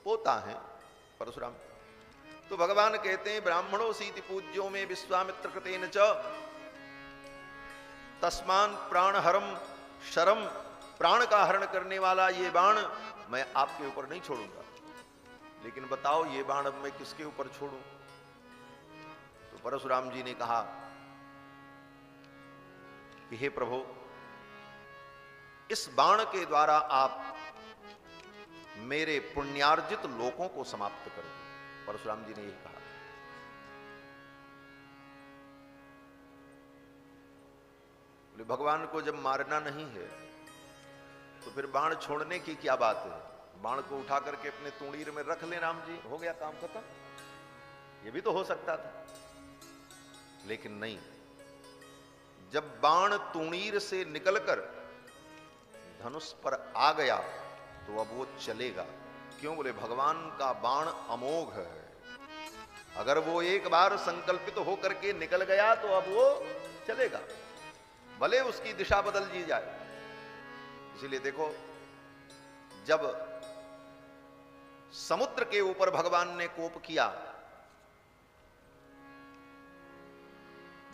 पोता हैं परशुराम। तो भगवान कहते हैं ब्राह्मणों सीति पूज्यो में विश्वामित्र कृतेन च तस्मान प्राण हरम शरम, प्राण का हरण करने वाला ये बाण मैं आपके ऊपर नहीं छोड़ूंगा। लेकिन बताओ ये बाण अब मैं किसके ऊपर छोड़ूं? तो परशुराम जी ने कहा कि हे प्रभु, इस बाण के द्वारा आप मेरे पुण्यार्जित लोकों को समाप्त कर दो। परशुराम जी ने यही कहा। बोले भगवान को जब मारना नहीं है तो फिर बाण छोड़ने की क्या बात है? बाण को उठा करके अपने तुणीर में रख ले राम जी, हो गया काम खत्म। ये भी तो हो सकता था, लेकिन नहीं। जब बाण तुणीर से निकलकर धनुष पर आ गया तो अब वो चलेगा। क्यों? बोले भगवान का बाण अमोघ है। अगर वो एक बार संकल्पित होकर के निकल गया तो अब वो चलेगा, भले उसकी दिशा बदल दी जाए। इसीलिए देखो, जब समुद्र के ऊपर भगवान ने कोप किया,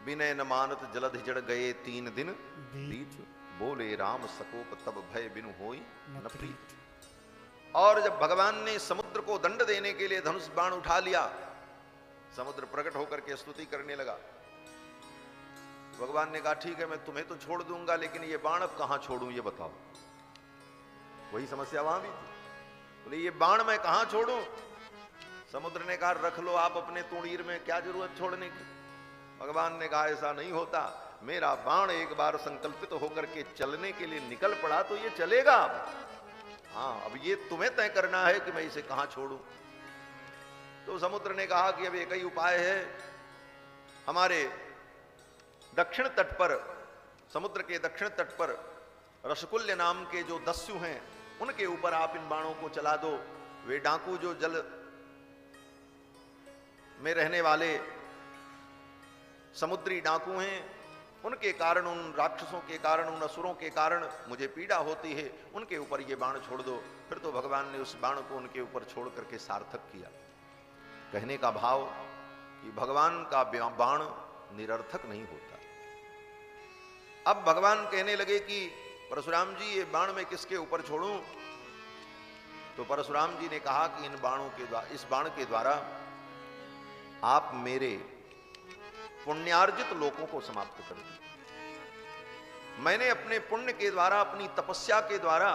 विनय न मानत जलधि जड़ गए 3 दिन बीत, बोले राम सकोप तब भय बिनु होई न प्रीत। और जब भगवान ने समुद्र को दंड देने के लिए धनुष बाण उठा लिया, समुद्र प्रकट होकर के स्तुति करने लगा। भगवान ने कहा ठीक है, मैं तुम्हें तो छोड़ दूंगा, लेकिन ये बाण अब कहां छोड़ूं ये बताओ। वही समस्या वहां भी थी। बोले ये बाण मैं कहां छोड़ूं? समुद्र ने कहा रख लो आप अपने तुणीर में, क्या जरूरत छोड़ने की। भगवान ने कहा ऐसा नहीं होता, मेरा बाण एक बार संकल्पित होकर के चलने के लिए निकल पड़ा तो ये चलेगा। हाँ, अब ये तुम्हें तय करना है कि मैं इसे कहां छोड़ूं। तो समुद्र ने कहा कि अब एक ही उपाय है, हमारे दक्षिण तट पर, समुद्र के दक्षिण तट पर रसकुल्य नाम के जो दस्यु हैं, उनके ऊपर आप इन बाणों को चला दो। वे डाकू जो जल में रहने वाले समुद्री डाकू हैं, उनके कारण, उन राक्षसों के कारण, उन असुरों के कारण मुझे पीड़ा होती है, उनके ऊपर ये बाण छोड़ दो। फिर तो भगवान ने उस बाण को उनके ऊपर छोड़ करके सार्थक किया। कहने का भाव कि भगवान का बाण निरर्थक नहीं होता। अब भगवान कहने लगे कि परशुराम जी ये बाण मैं किसके ऊपर छोड़ूं? तो परशुराम जी ने कहा कि इन बाणों के द्वारा, इस बाण के द्वारा आप मेरे पुण्यार्जित लोकों को समाप्त कर दिया। मैंने अपने पुण्य के द्वारा, अपनी तपस्या के द्वारा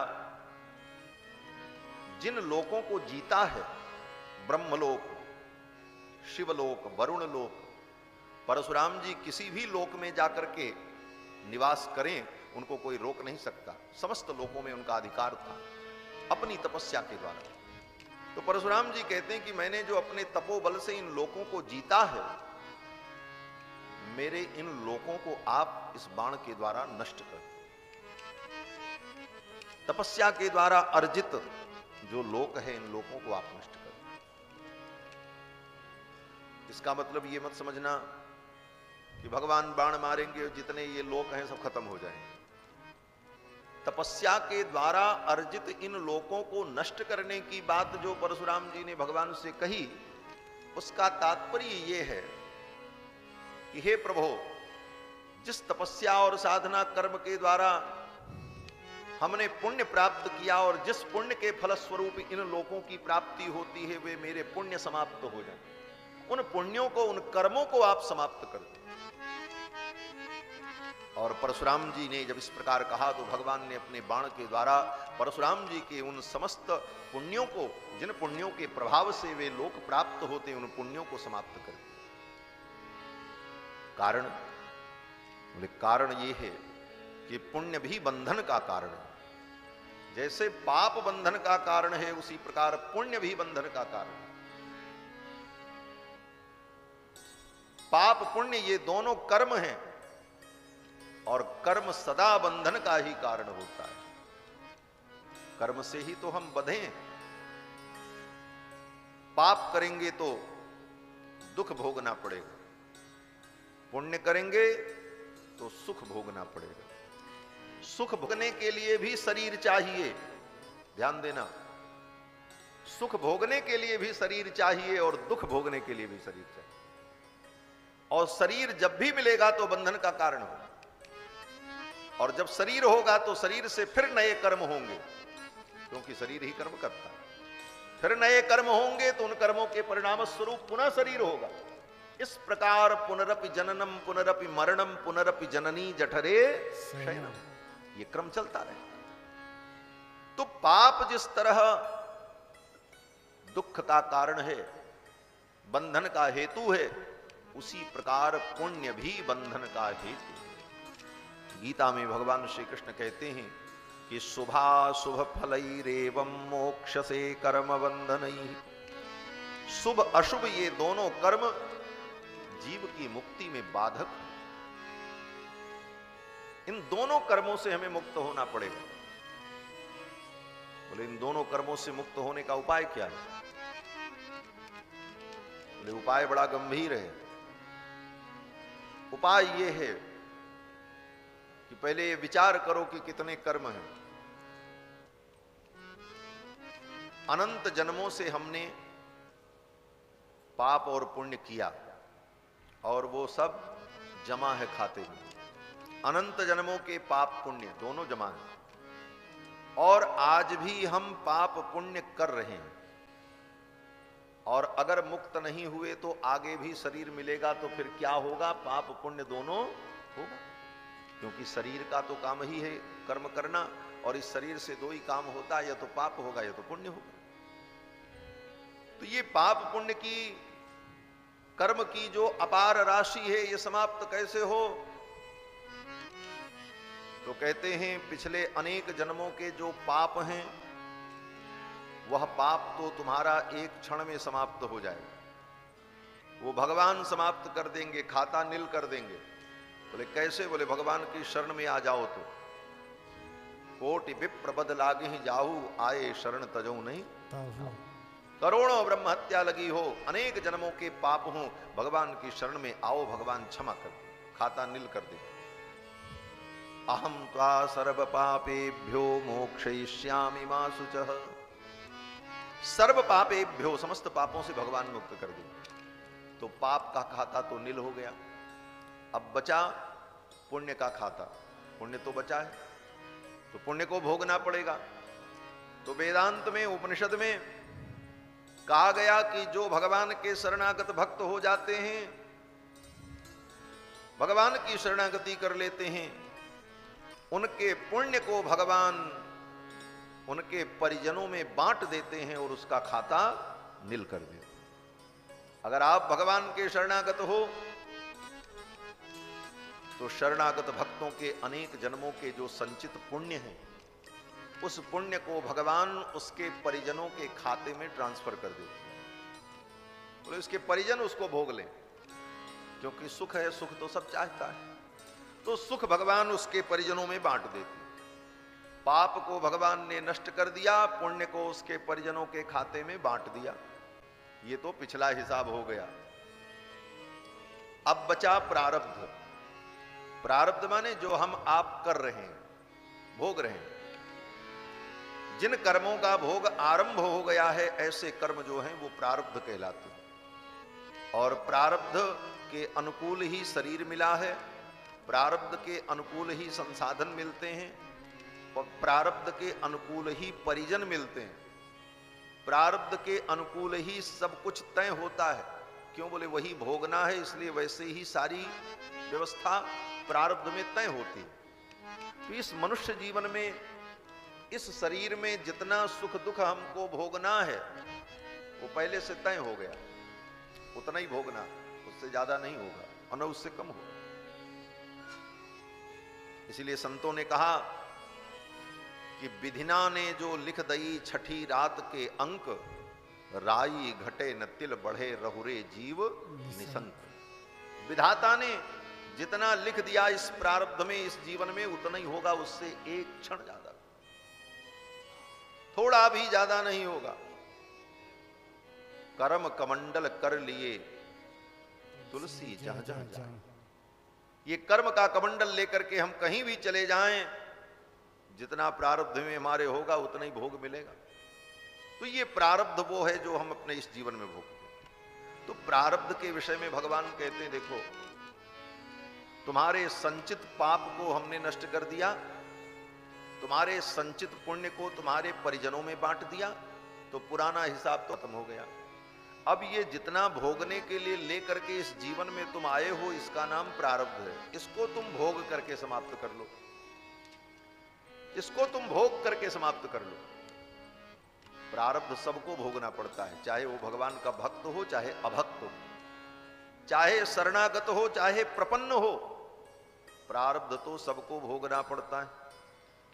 जिन लोकों को जीता है, ब्रह्मलोक, शिवलोक, वरुण लोक, परशुराम जी किसी भी लोक में जाकर के निवास करें, उनको कोई रोक नहीं सकता। समस्त लोकों में उनका अधिकार था अपनी तपस्या के द्वारा। तो परशुराम जी कहते हैं कि मैंने जो अपने तपोबल से इन लोकों को जीता है, मेरे इन लोकों को आप इस बाण के द्वारा नष्ट कर। तपस्या के द्वारा अर्जित जो लोक है, इन लोकों को आप नष्ट कर। इसका मतलब ये मत समझना कि भगवान बाण मारेंगे और जितने ये लोक हैं सब खत्म हो जाएंगे। तपस्या के द्वारा अर्जित इन लोकों को नष्ट करने की बात जो परशुराम जी ने भगवान से कही, उसका तात्पर्य ये है कि हे प्रभु, जिस तपस्या और साधना कर्म के द्वारा हमने पुण्य प्राप्त किया और जिस पुण्य के फलस्वरूप इन लोकों की प्राप्ति होती है, वे मेरे पुण्य समाप्त हो जाए। उन पुण्यों को, उन कर्मों को आप समाप्त कर दो। और परशुराम जी ने जब इस प्रकार कहा तो भगवान ने अपने बाण के द्वारा परशुराम जी के उन समस्त पुण्यों को, जिन पुण्यों के प्रभाव से वे लोक प्राप्त होते, उन पुण्यों को समाप्त कर दिया। कारण, बोले कारण ये है कि पुण्य भी बंधन का कारण है। जैसे पाप बंधन का कारण है, उसी प्रकार पुण्य भी बंधन का कारण है। पाप पुण्य ये दोनों कर्म हैं, और कर्म सदा बंधन का ही कारण होता है। कर्म से ही तो हम बंधे। पाप करेंगे तो दुख भोगना पड़ेगा, पुण्य करेंगे तो सुख भोगना पड़ेगा। सुख भोगने के लिए भी शरीर चाहिए, ध्यान देना, सुख भोगने के लिए भी शरीर चाहिए और दुख भोगने के लिए भी शरीर चाहिए। और शरीर जब भी मिलेगा तो बंधन का कारण होगा, और जब शरीर होगा तो शरीर से फिर नए कर्म होंगे, क्योंकि शरीर ही कर्म करता है। फिर नए कर्म होंगे तो उन कर्मों के परिणाम स्वरूप पुनः शरीर होगा। इस प्रकार पुनरपि जननम पुनरपि मरणम पुनरपि जननी जठरे शयनम, ये क्रम चलता रहे। तो पाप जिस तरह दुख का कारण है, बंधन का हेतु है, उसी प्रकार पुण्य भी बंधन का हेतु है। गीता में भगवान श्री कृष्ण कहते हैं कि शुभाशुभ फलैरेवं मोक्ष से कर्म बंधनैः। शुभ अशुभ ये दोनों कर्म जीव की मुक्ति में बाधक, इन दोनों कर्मों से हमें मुक्त होना पड़ेगा। बोले इन दोनों कर्मों से मुक्त होने का उपाय क्या है? बोले उपाय बड़ा गंभीर है। उपाय ये है कि पहले ये विचार करो कि कितने कर्म हैं। अनंत जन्मों से हमने पाप और पुण्य किया और वो सब जमा है खाते में। अनंत जन्मों के पाप पुण्य दोनों जमा है, और आज भी हम पाप पुण्य कर रहे हैं। और अगर मुक्त नहीं हुए तो आगे भी शरीर मिलेगा तो फिर क्या होगा? पाप पुण्य दोनों होगा, क्योंकि शरीर का तो काम ही है कर्म करना, और इस शरीर से दो ही काम होता है, या तो पाप होगा या तो पुण्य होगा। तो ये पाप पुण्य की, कर्म की जो अपार राशि है, ये समाप्त कैसे हो? तो कहते हैं पिछले अनेक जन्मों के जो पाप हैं, वह पाप तो तुम्हारा एक क्षण में समाप्त हो जाएगा। वो भगवान समाप्त कर देंगे, खाता नील कर देंगे। बोले कैसे? बोले भगवान की शरण में आ जाओ तो। कोटि विप्र बद लागे जाहू, आए शरण तजऊ नहीं। करोड़ों ब्रह्म हत्या लगी हो, अनेक जन्मों के पाप हो, भगवान की शरण में आओ, भगवान क्षमा कर दे, खाता नील कर दे। अहम त्वा सर्व पापेभ्यो मोक्षयिष्यामि मा शुचः। सर्व पापेभ्यो, समस्त पापों से भगवान मुक्त कर दे। तो पाप का खाता तो नील हो गया, अब बचा पुण्य का खाता। पुण्य तो बचा है, तो पुण्य को भोगना पड़ेगा। तो वेदांत में, उपनिषद में कहा गया कि जो भगवान के शरणागत भक्त हो जाते हैं, भगवान की शरणागति कर लेते हैं, उनके पुण्य को भगवान उनके परिजनों में बांट देते हैं और उसका खाता नील कर देते हैं। अगर आप भगवान के शरणागत हो तो शरणागत भक्तों के अनेक जन्मों के जो संचित पुण्य हैं, उस पुण्य को भगवान उसके परिजनों के खाते में ट्रांसफर कर देते हैं। तो उसके परिजन उसको भोग लें, क्योंकि सुख है, सुख तो सब चाहता है। तो सुख भगवान उसके परिजनों में बांट देते हैं। पाप को भगवान ने नष्ट कर दिया, पुण्य को उसके परिजनों के खाते में बांट दिया। ये तो पिछला हिसाब हो गया। अब बचा प्रारब्ध। प्रारब्ध माने जो हम आप कर रहे हैं, भोग रहे हैं। जिन कर्मों का भोग आरंभ हो गया है, ऐसे कर्म जो हैं वो प्रारब्ध कहलाते हैं। और प्रारब्ध के अनुकूल ही शरीर मिला है, प्रारब्ध के अनुकूल ही संसाधन मिलते हैं, और प्रारब्ध के अनुकूल ही परिजन मिलते हैं। प्रारब्ध के अनुकूल ही सब कुछ तय होता है। क्यों? बोले वही भोगना है, इसलिए वैसे ही सारी व्यवस्था प्रारब्ध में तय होती है। तो इस मनुष्य जीवन में, इस शरीर में जितना सुख दुख हमको भोगना है, वो पहले से तय हो गया। उतना ही भोगना, उससे ज्यादा नहीं होगा और न उससे कम होगा। इसलिए संतों ने कहा कि विधिना ने जो लिख दई छठी रात के अंक, राई घटे न तिल बढ़े रहुरे जीव निशंक। विधाता ने जितना लिख दिया इस प्रारब्ध में, इस जीवन में, उतना ही होगा, उससे एक क्षण ज्यादा, थोड़ा भी ज्यादा नहीं होगा। कर्म कमंडल कर लिए तुलसी जहां जहां जाए। ये कर्म का कमंडल लेकर के हम कहीं भी चले जाएं, जितना प्रारब्ध में हमारे होगा उतना ही भोग मिलेगा। तो ये प्रारब्ध वो है जो हम अपने इस जीवन में भोगते हैं। तो प्रारब्ध के विषय में भगवान कहते हैं, देखो तुम्हारे संचित पाप को हमने नष्ट कर दिया, तुम्हारे संचित पुण्य को तुम्हारे परिजनों में बांट दिया, तो पुराना हिसाब तो खत्म हो गया। अब ये जितना भोगने के लिए लेकर के इस जीवन में तुम आए हो, इसका नाम प्रारब्ध है। इसको तुम भोग करके समाप्त कर लो, इसको तुम भोग करके समाप्त कर लो। प्रारब्ध सबको भोगना पड़ता है, चाहे वो भगवान का भक्त हो चाहे अभक्त हो, चाहे शरणागत हो चाहे प्रपन्न हो, प्रारब्ध तो सबको भोगना पड़ता है,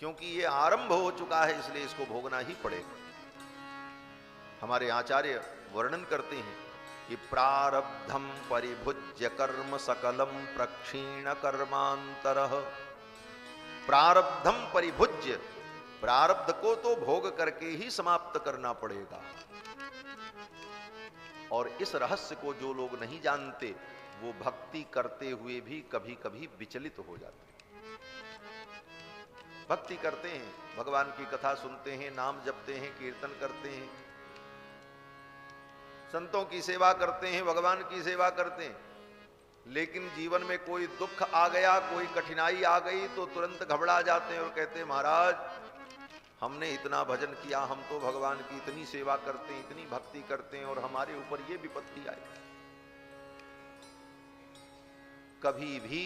क्योंकि ये आरंभ हो चुका है, इसलिए इसको भोगना ही पड़ेगा। हमारे आचार्य वर्णन करते हैं कि प्रारब्धम परिभुज्य कर्म सकलम प्रक्षीण कर्मांतरः। प्रारब्धम परिभुज्य, प्रारब्ध को तो भोग करके ही समाप्त करना पड़ेगा। और इस रहस्य को जो लोग नहीं जानते, वो भक्ति करते हुए भी कभी कभी विचलित हो जाते हैं। भक्ति करते हैं, भगवान की कथा सुनते हैं, नाम जपते हैं, कीर्तन करते हैं, संतों की सेवा करते हैं, भगवान की सेवा करते हैं, लेकिन जीवन में कोई दुख आ गया, कोई कठिनाई आ गई तो तुरंत घबरा जाते हैं और कहते हैं महाराज हमने इतना भजन किया, हम तो भगवान की इतनी सेवा करते हैं, इतनी भक्ति करते हैं, और हमारे ऊपर ये विपत्ति आई। कभी भी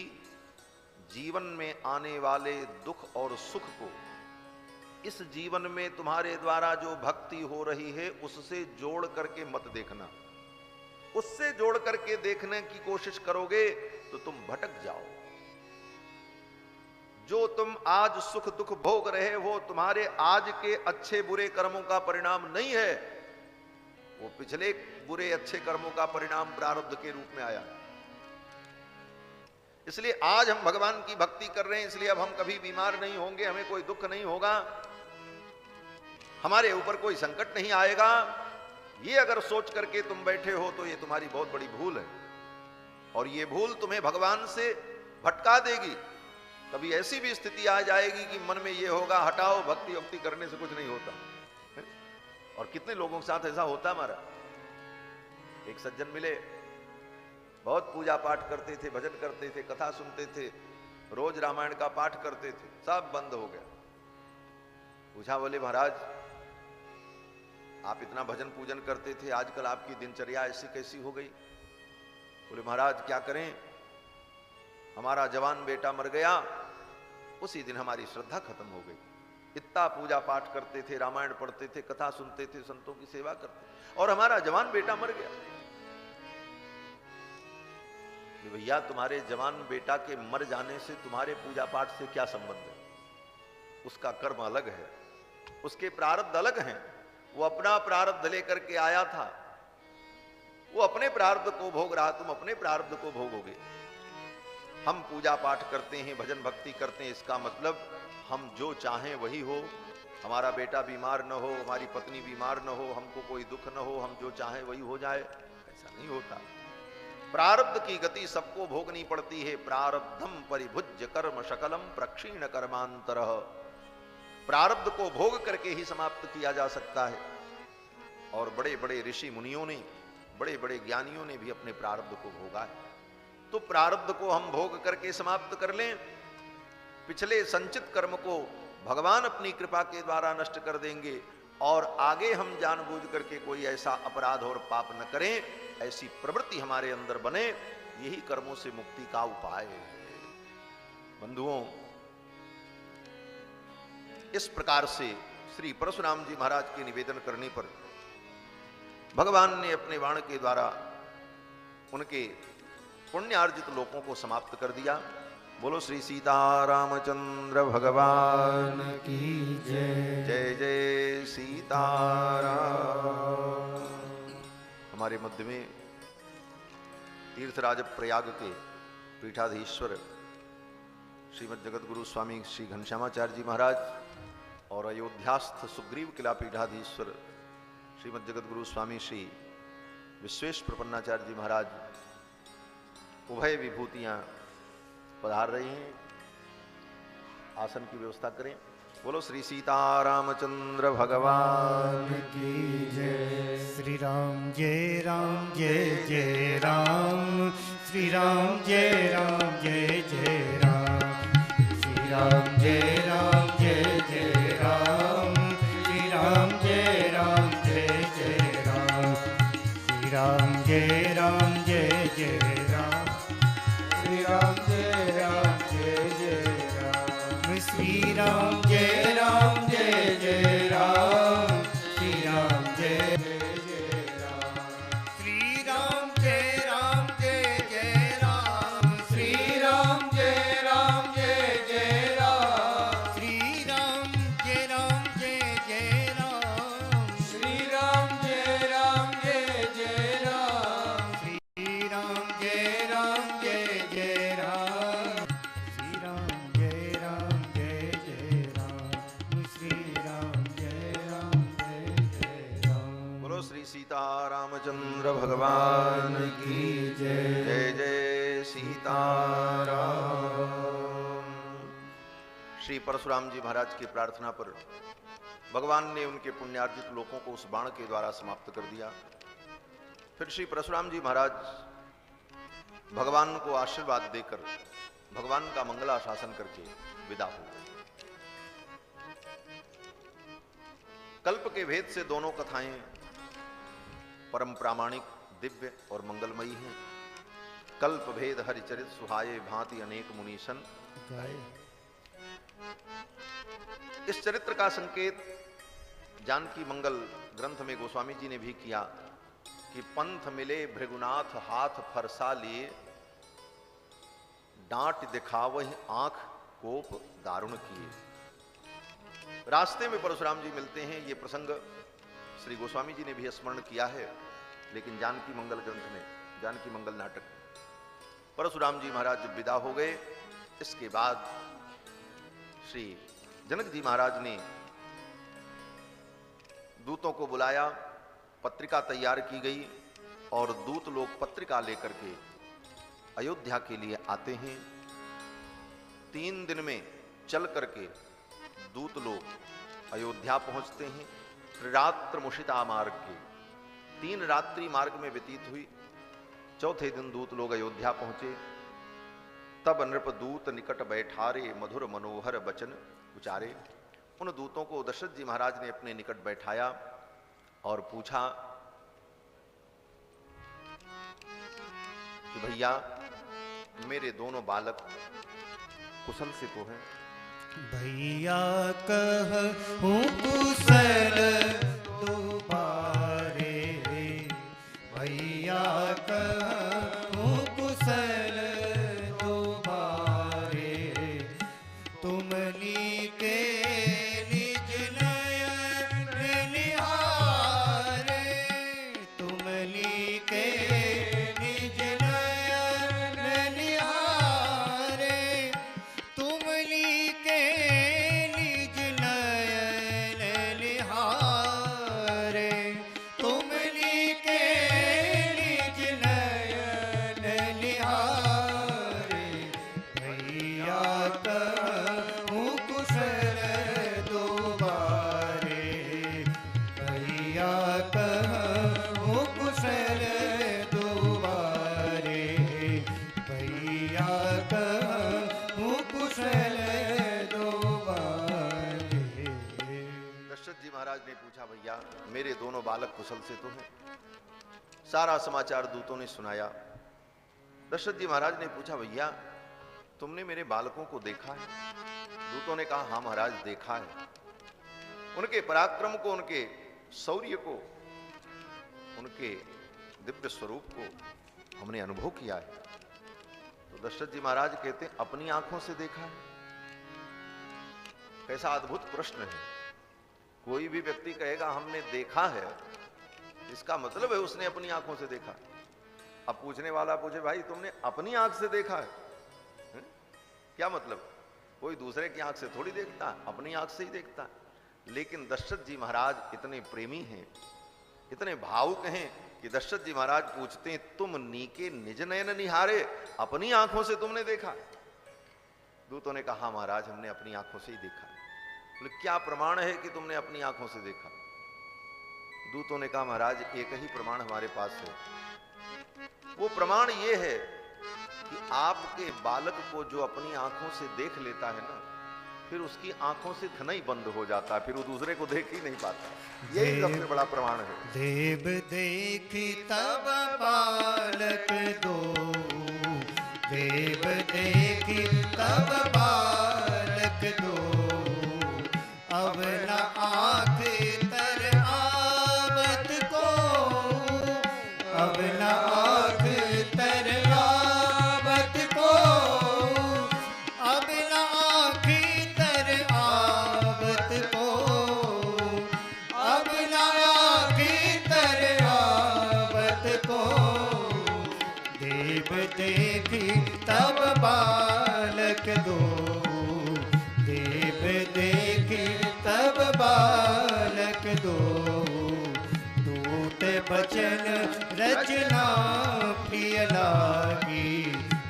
जीवन में आने वाले दुख और सुख को इस जीवन में तुम्हारे द्वारा जो भक्ति हो रही है उससे जोड़ करके मत देखना। उससे जोड़ करके देखने की कोशिश करोगे तो तुम भटक जाओ। जो तुम आज सुख दुख भोग रहे हो, तुम्हारे आज के अच्छे बुरे कर्मों का परिणाम नहीं है, वो पिछले बुरे अच्छे कर्मों का परिणाम प्रारब्ध के रूप में आया। इसलिए आज हम भगवान की भक्ति कर रहे हैं, इसलिए अब हम कभी बीमार नहीं होंगे, हमें कोई दुख नहीं होगा, हमारे ऊपर कोई संकट नहीं आएगा। ये अगर सोच करके तुम बैठे हो तो ये तुम्हारी बहुत बड़ी भूल है, और ये भूल तुम्हें भगवान से भटका देगी। कभी ऐसी भी स्थिति आ जाएगी कि मन में ये होगा हटाओ, भक्ति भक्ति करने से कुछ नहीं होता। और कितने लोगों के साथ ऐसा होता हमारा। एक सज्जन मिले, बहुत पूजा पाठ करते थे, भजन करते थे, कथा सुनते थे, रोज रामायण का पाठ करते थे, सब बंद हो गया। पूछा, बोले महाराज आप इतना भजन पूजन करते थे, आजकल आपकी दिनचर्या ऐसी कैसी हो गई? बोले महाराज क्या करें, हमारा जवान बेटा मर गया, उसी दिन हमारी श्रद्धा खत्म हो गई। इतना पूजा पाठ करते थे, रामायण पढ़ते थे, कथा सुनते थे, संतों की सेवा करते, और हमारा जवान बेटा मर गया। भैया तुम्हारे जवान बेटा के मर जाने से तुम्हारे पूजा पाठ से क्या संबंध है? उसका कर्म अलग है, उसके प्रारब्ध अलग हैं। वो अपना प्रारब्ध लेकर के आया था, वो अपने प्रारब्ध को भोग रहा, तुम अपने प्रारब्ध को भोगोगे। हम पूजा पाठ करते हैं, भजन भक्ति करते हैं, इसका मतलब हम जो चाहें वही हो, हमारा बेटा बीमार न हो, हमारी पत्नी बीमार न हो, हमको कोई दुख न हो, हम जो चाहें वही हो जाए, ऐसा नहीं होता। प्रारब्ध की गति सबको भोगनी पड़ती है। प्रारब्धम परिभुज्य कर्म शकलम प्रक्षीण कर्मांतरः। प्रारब्ध को भोग करके ही समाप्त किया जा सकता है। और बड़े बड़े ऋषि मुनियों ने, बड़े बड़े ज्ञानियों ने भी अपने प्रारब्ध को भोगा है। तो प्रारब्ध को हम भोग करके समाप्त कर लें, पिछले संचित कर्म को भगवान अपनी कृपा के द्वारा नष्ट कर देंगे, और आगे हम जानबूझ करके कोई ऐसा अपराध और पाप न करें, ऐसी प्रवृत्ति हमारे अंदर बने। यही कर्मों से मुक्ति का उपाय है। बंधुओं, इस प्रकार से श्री परशुराम जी महाराज के निवेदन करने पर भगवान ने अपने वाण के द्वारा उनके पुण्यार्जित लोकों को समाप्त कर दिया। बोलो श्री सीतारामचंद्र भगवान की जय। जय जय सीताराम। हमारे मध्य में तीर्थराज प्रयाग के पीठाधीश्वर श्रीमद जगतगुरु स्वामी श्री घनश्यामाचार्य जी महाराज और अयोध्यास्थ सुग्रीव किला पीठाधीश्वर श्रीमद जगतगुरु स्वामी श्री विश्वेश प्रपन्नाचार्य जी महाराज उभय विभूतियां पधार रही हैं। आसन की व्यवस्था करें। बोलो श्री सीतारामचंद्र भगवान की जय। श्री राम जय राम जय जय राम, श्री राम जय जय राम, श्री राम जय जय राम, श्री राम जय जय राम, श्री राम जय जय राम, श्री राम जय जय राम, श्री राम जय जय राम, श्री राम जय जय राम, श्री राम जय जय राम, श्री राम जय जय राम, श्री राम जय जय राम, श्री राम जय जय राम, श्री राम जय जय राम, श्री राम जय जय राम, श्री राम जय जय राम। बोलो श्री सीतारामचंद्र भगवान की जय। जय जय सीताराम। श्री परशुराम जी महाराज की प्रार्थना पर भगवान ने उनके पुण्यार्जित लोकों को उस बाण के द्वारा समाप्त कर दिया। फिर श्री परशुराम जी महाराज भगवान को आशीर्वाद देकर भगवान का मंगलाशासन करके विदा हो गए। कल्प के भेद से दोनों कथाएं परम प्रामाणिक, दिव्य और मंगलमयी हैं। कल्प भेद हरिचरित सुहाये भांति अनेक मुनीशन। इस चरित्र का संकेत जानकी मंगल ग्रंथ में गोस्वामी जी ने भी किया कि पंथ मिले भृगुनाथ हाथ फरसा लिए, डांट दिखावहि आंख कोप दारुण किए। रास्ते में परशुराम जी मिलते हैं। ये प्रसंग श्री गोस्वामी जी ने भी स्मरण किया है, लेकिन जानकी मंगल ग्रंथ में, जानकी मंगल नाटक, परशुराम जी महाराज जब विदा हो गए, इसके बाद श्री जनक जी महाराज ने दूतों को बुलाया, पत्रिका तैयार की गई और दूत लोग पत्रिका लेकर के अयोध्या के लिए आते हैं। 3 दिन में चल करके दूत लोग अयोध्या पहुंचते हैं। त्रिरात्र मुषिता मार्ग के 3 रात्रि मार्ग में व्यतीत हुई। चौथे दिन दूत लोग अयोध्या पहुंचे। तब नृप दूत निकट बैठारे, मधुर मनोहर वचन उचारे। उन दूतों को दशरथ जी महाराज ने अपने निकट बैठाया और पूछा कि भैया मेरे दोनों बालक कुशल से तो हैं? भैया कहूँ कुशल दुबारे, भैया कहूँ कुशल दुबारे, तुम लीके निज नयन निहारे, तुम लीके निज नयन निहारे, तुम लीके निज नयन निहारे, तुम लीके निज नयन निहारे, भैया कहूँ कुशल दुबारे, भैया कहूँ कुशल दुबारे, भैया कहूँ कुशल दुबारे। दशरथ जी महाराज ने पूछा, भैया मेरे दोनों बालक कुशल से तो हैं? सारा समाचार दूतों ने सुनाया। दशरथ जी महाराज ने पूछा, भैया तुमने मेरे बालकों को देखा है? दूतों ने कहा, हाँ महाराज देखा है। उनके पराक्रम को, उनके शौर्य को, उनके दिव्य स्वरूप को हमने अनुभव किया है। तो दशरथ जी महाराज कहते हैं, अपनी आंखों से देखा है? कैसा अद्भुत प्रश्न है। कोई भी व्यक्ति कहेगा हमने देखा है, इसका मतलब है उसने अपनी आंखों से देखा। अब पूछने वाला पूछे, भाई तुमने अपनी आंख से देखा है? क्या मतलब? कोई दूसरे की आंख से थोड़ी देखता, अपनी आंख से ही देखता। लेकिन दशरथ जी महाराज इतने प्रेमी हैं, इतने भावुक हैं कि दशरथ जी महाराज पूछते हैं, तुम नीके निज नयन निहारे, अपनी आंखों से तुमने देखा? दूतों ने कहा, हाँ महाराज, हमने अपनी आंखों से ही देखा। बोले, क्या प्रमाण है कि तुमने अपनी आंखों से देखा? दूतों ने कहा, महाराज एक ही प्रमाण हमारे पास है। वो प्रमाण ये है कि आपके बालक को जो अपनी आंखों से देख लेता है ना, फिर उसकी आंखों से दिखना ही बंद हो जाता है, फिर वो दूसरे को देख ही नहीं पाता। यही सबसे बड़ा प्रमाण है। देव देखी तब बालक दो, देव देखी तब बालक दो, अब न आँख तर आवत को, अब न आँख तर आवत को, अब न आँख तर आवत को, अब न आँख तर आवत को, देव देखी तब बालक दो, देव देखी तब बालक दो, दूत बचन रचना प्रिय लागी,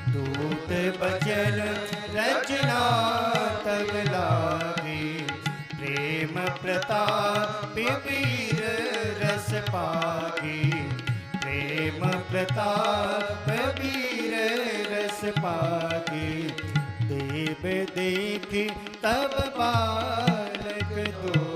दूत बचन रचना तब लागी, प्रेम प्रताप वीर रस पागी, प्रेम प्रताप वीर रस पागी, देव देखी तब बालक दो।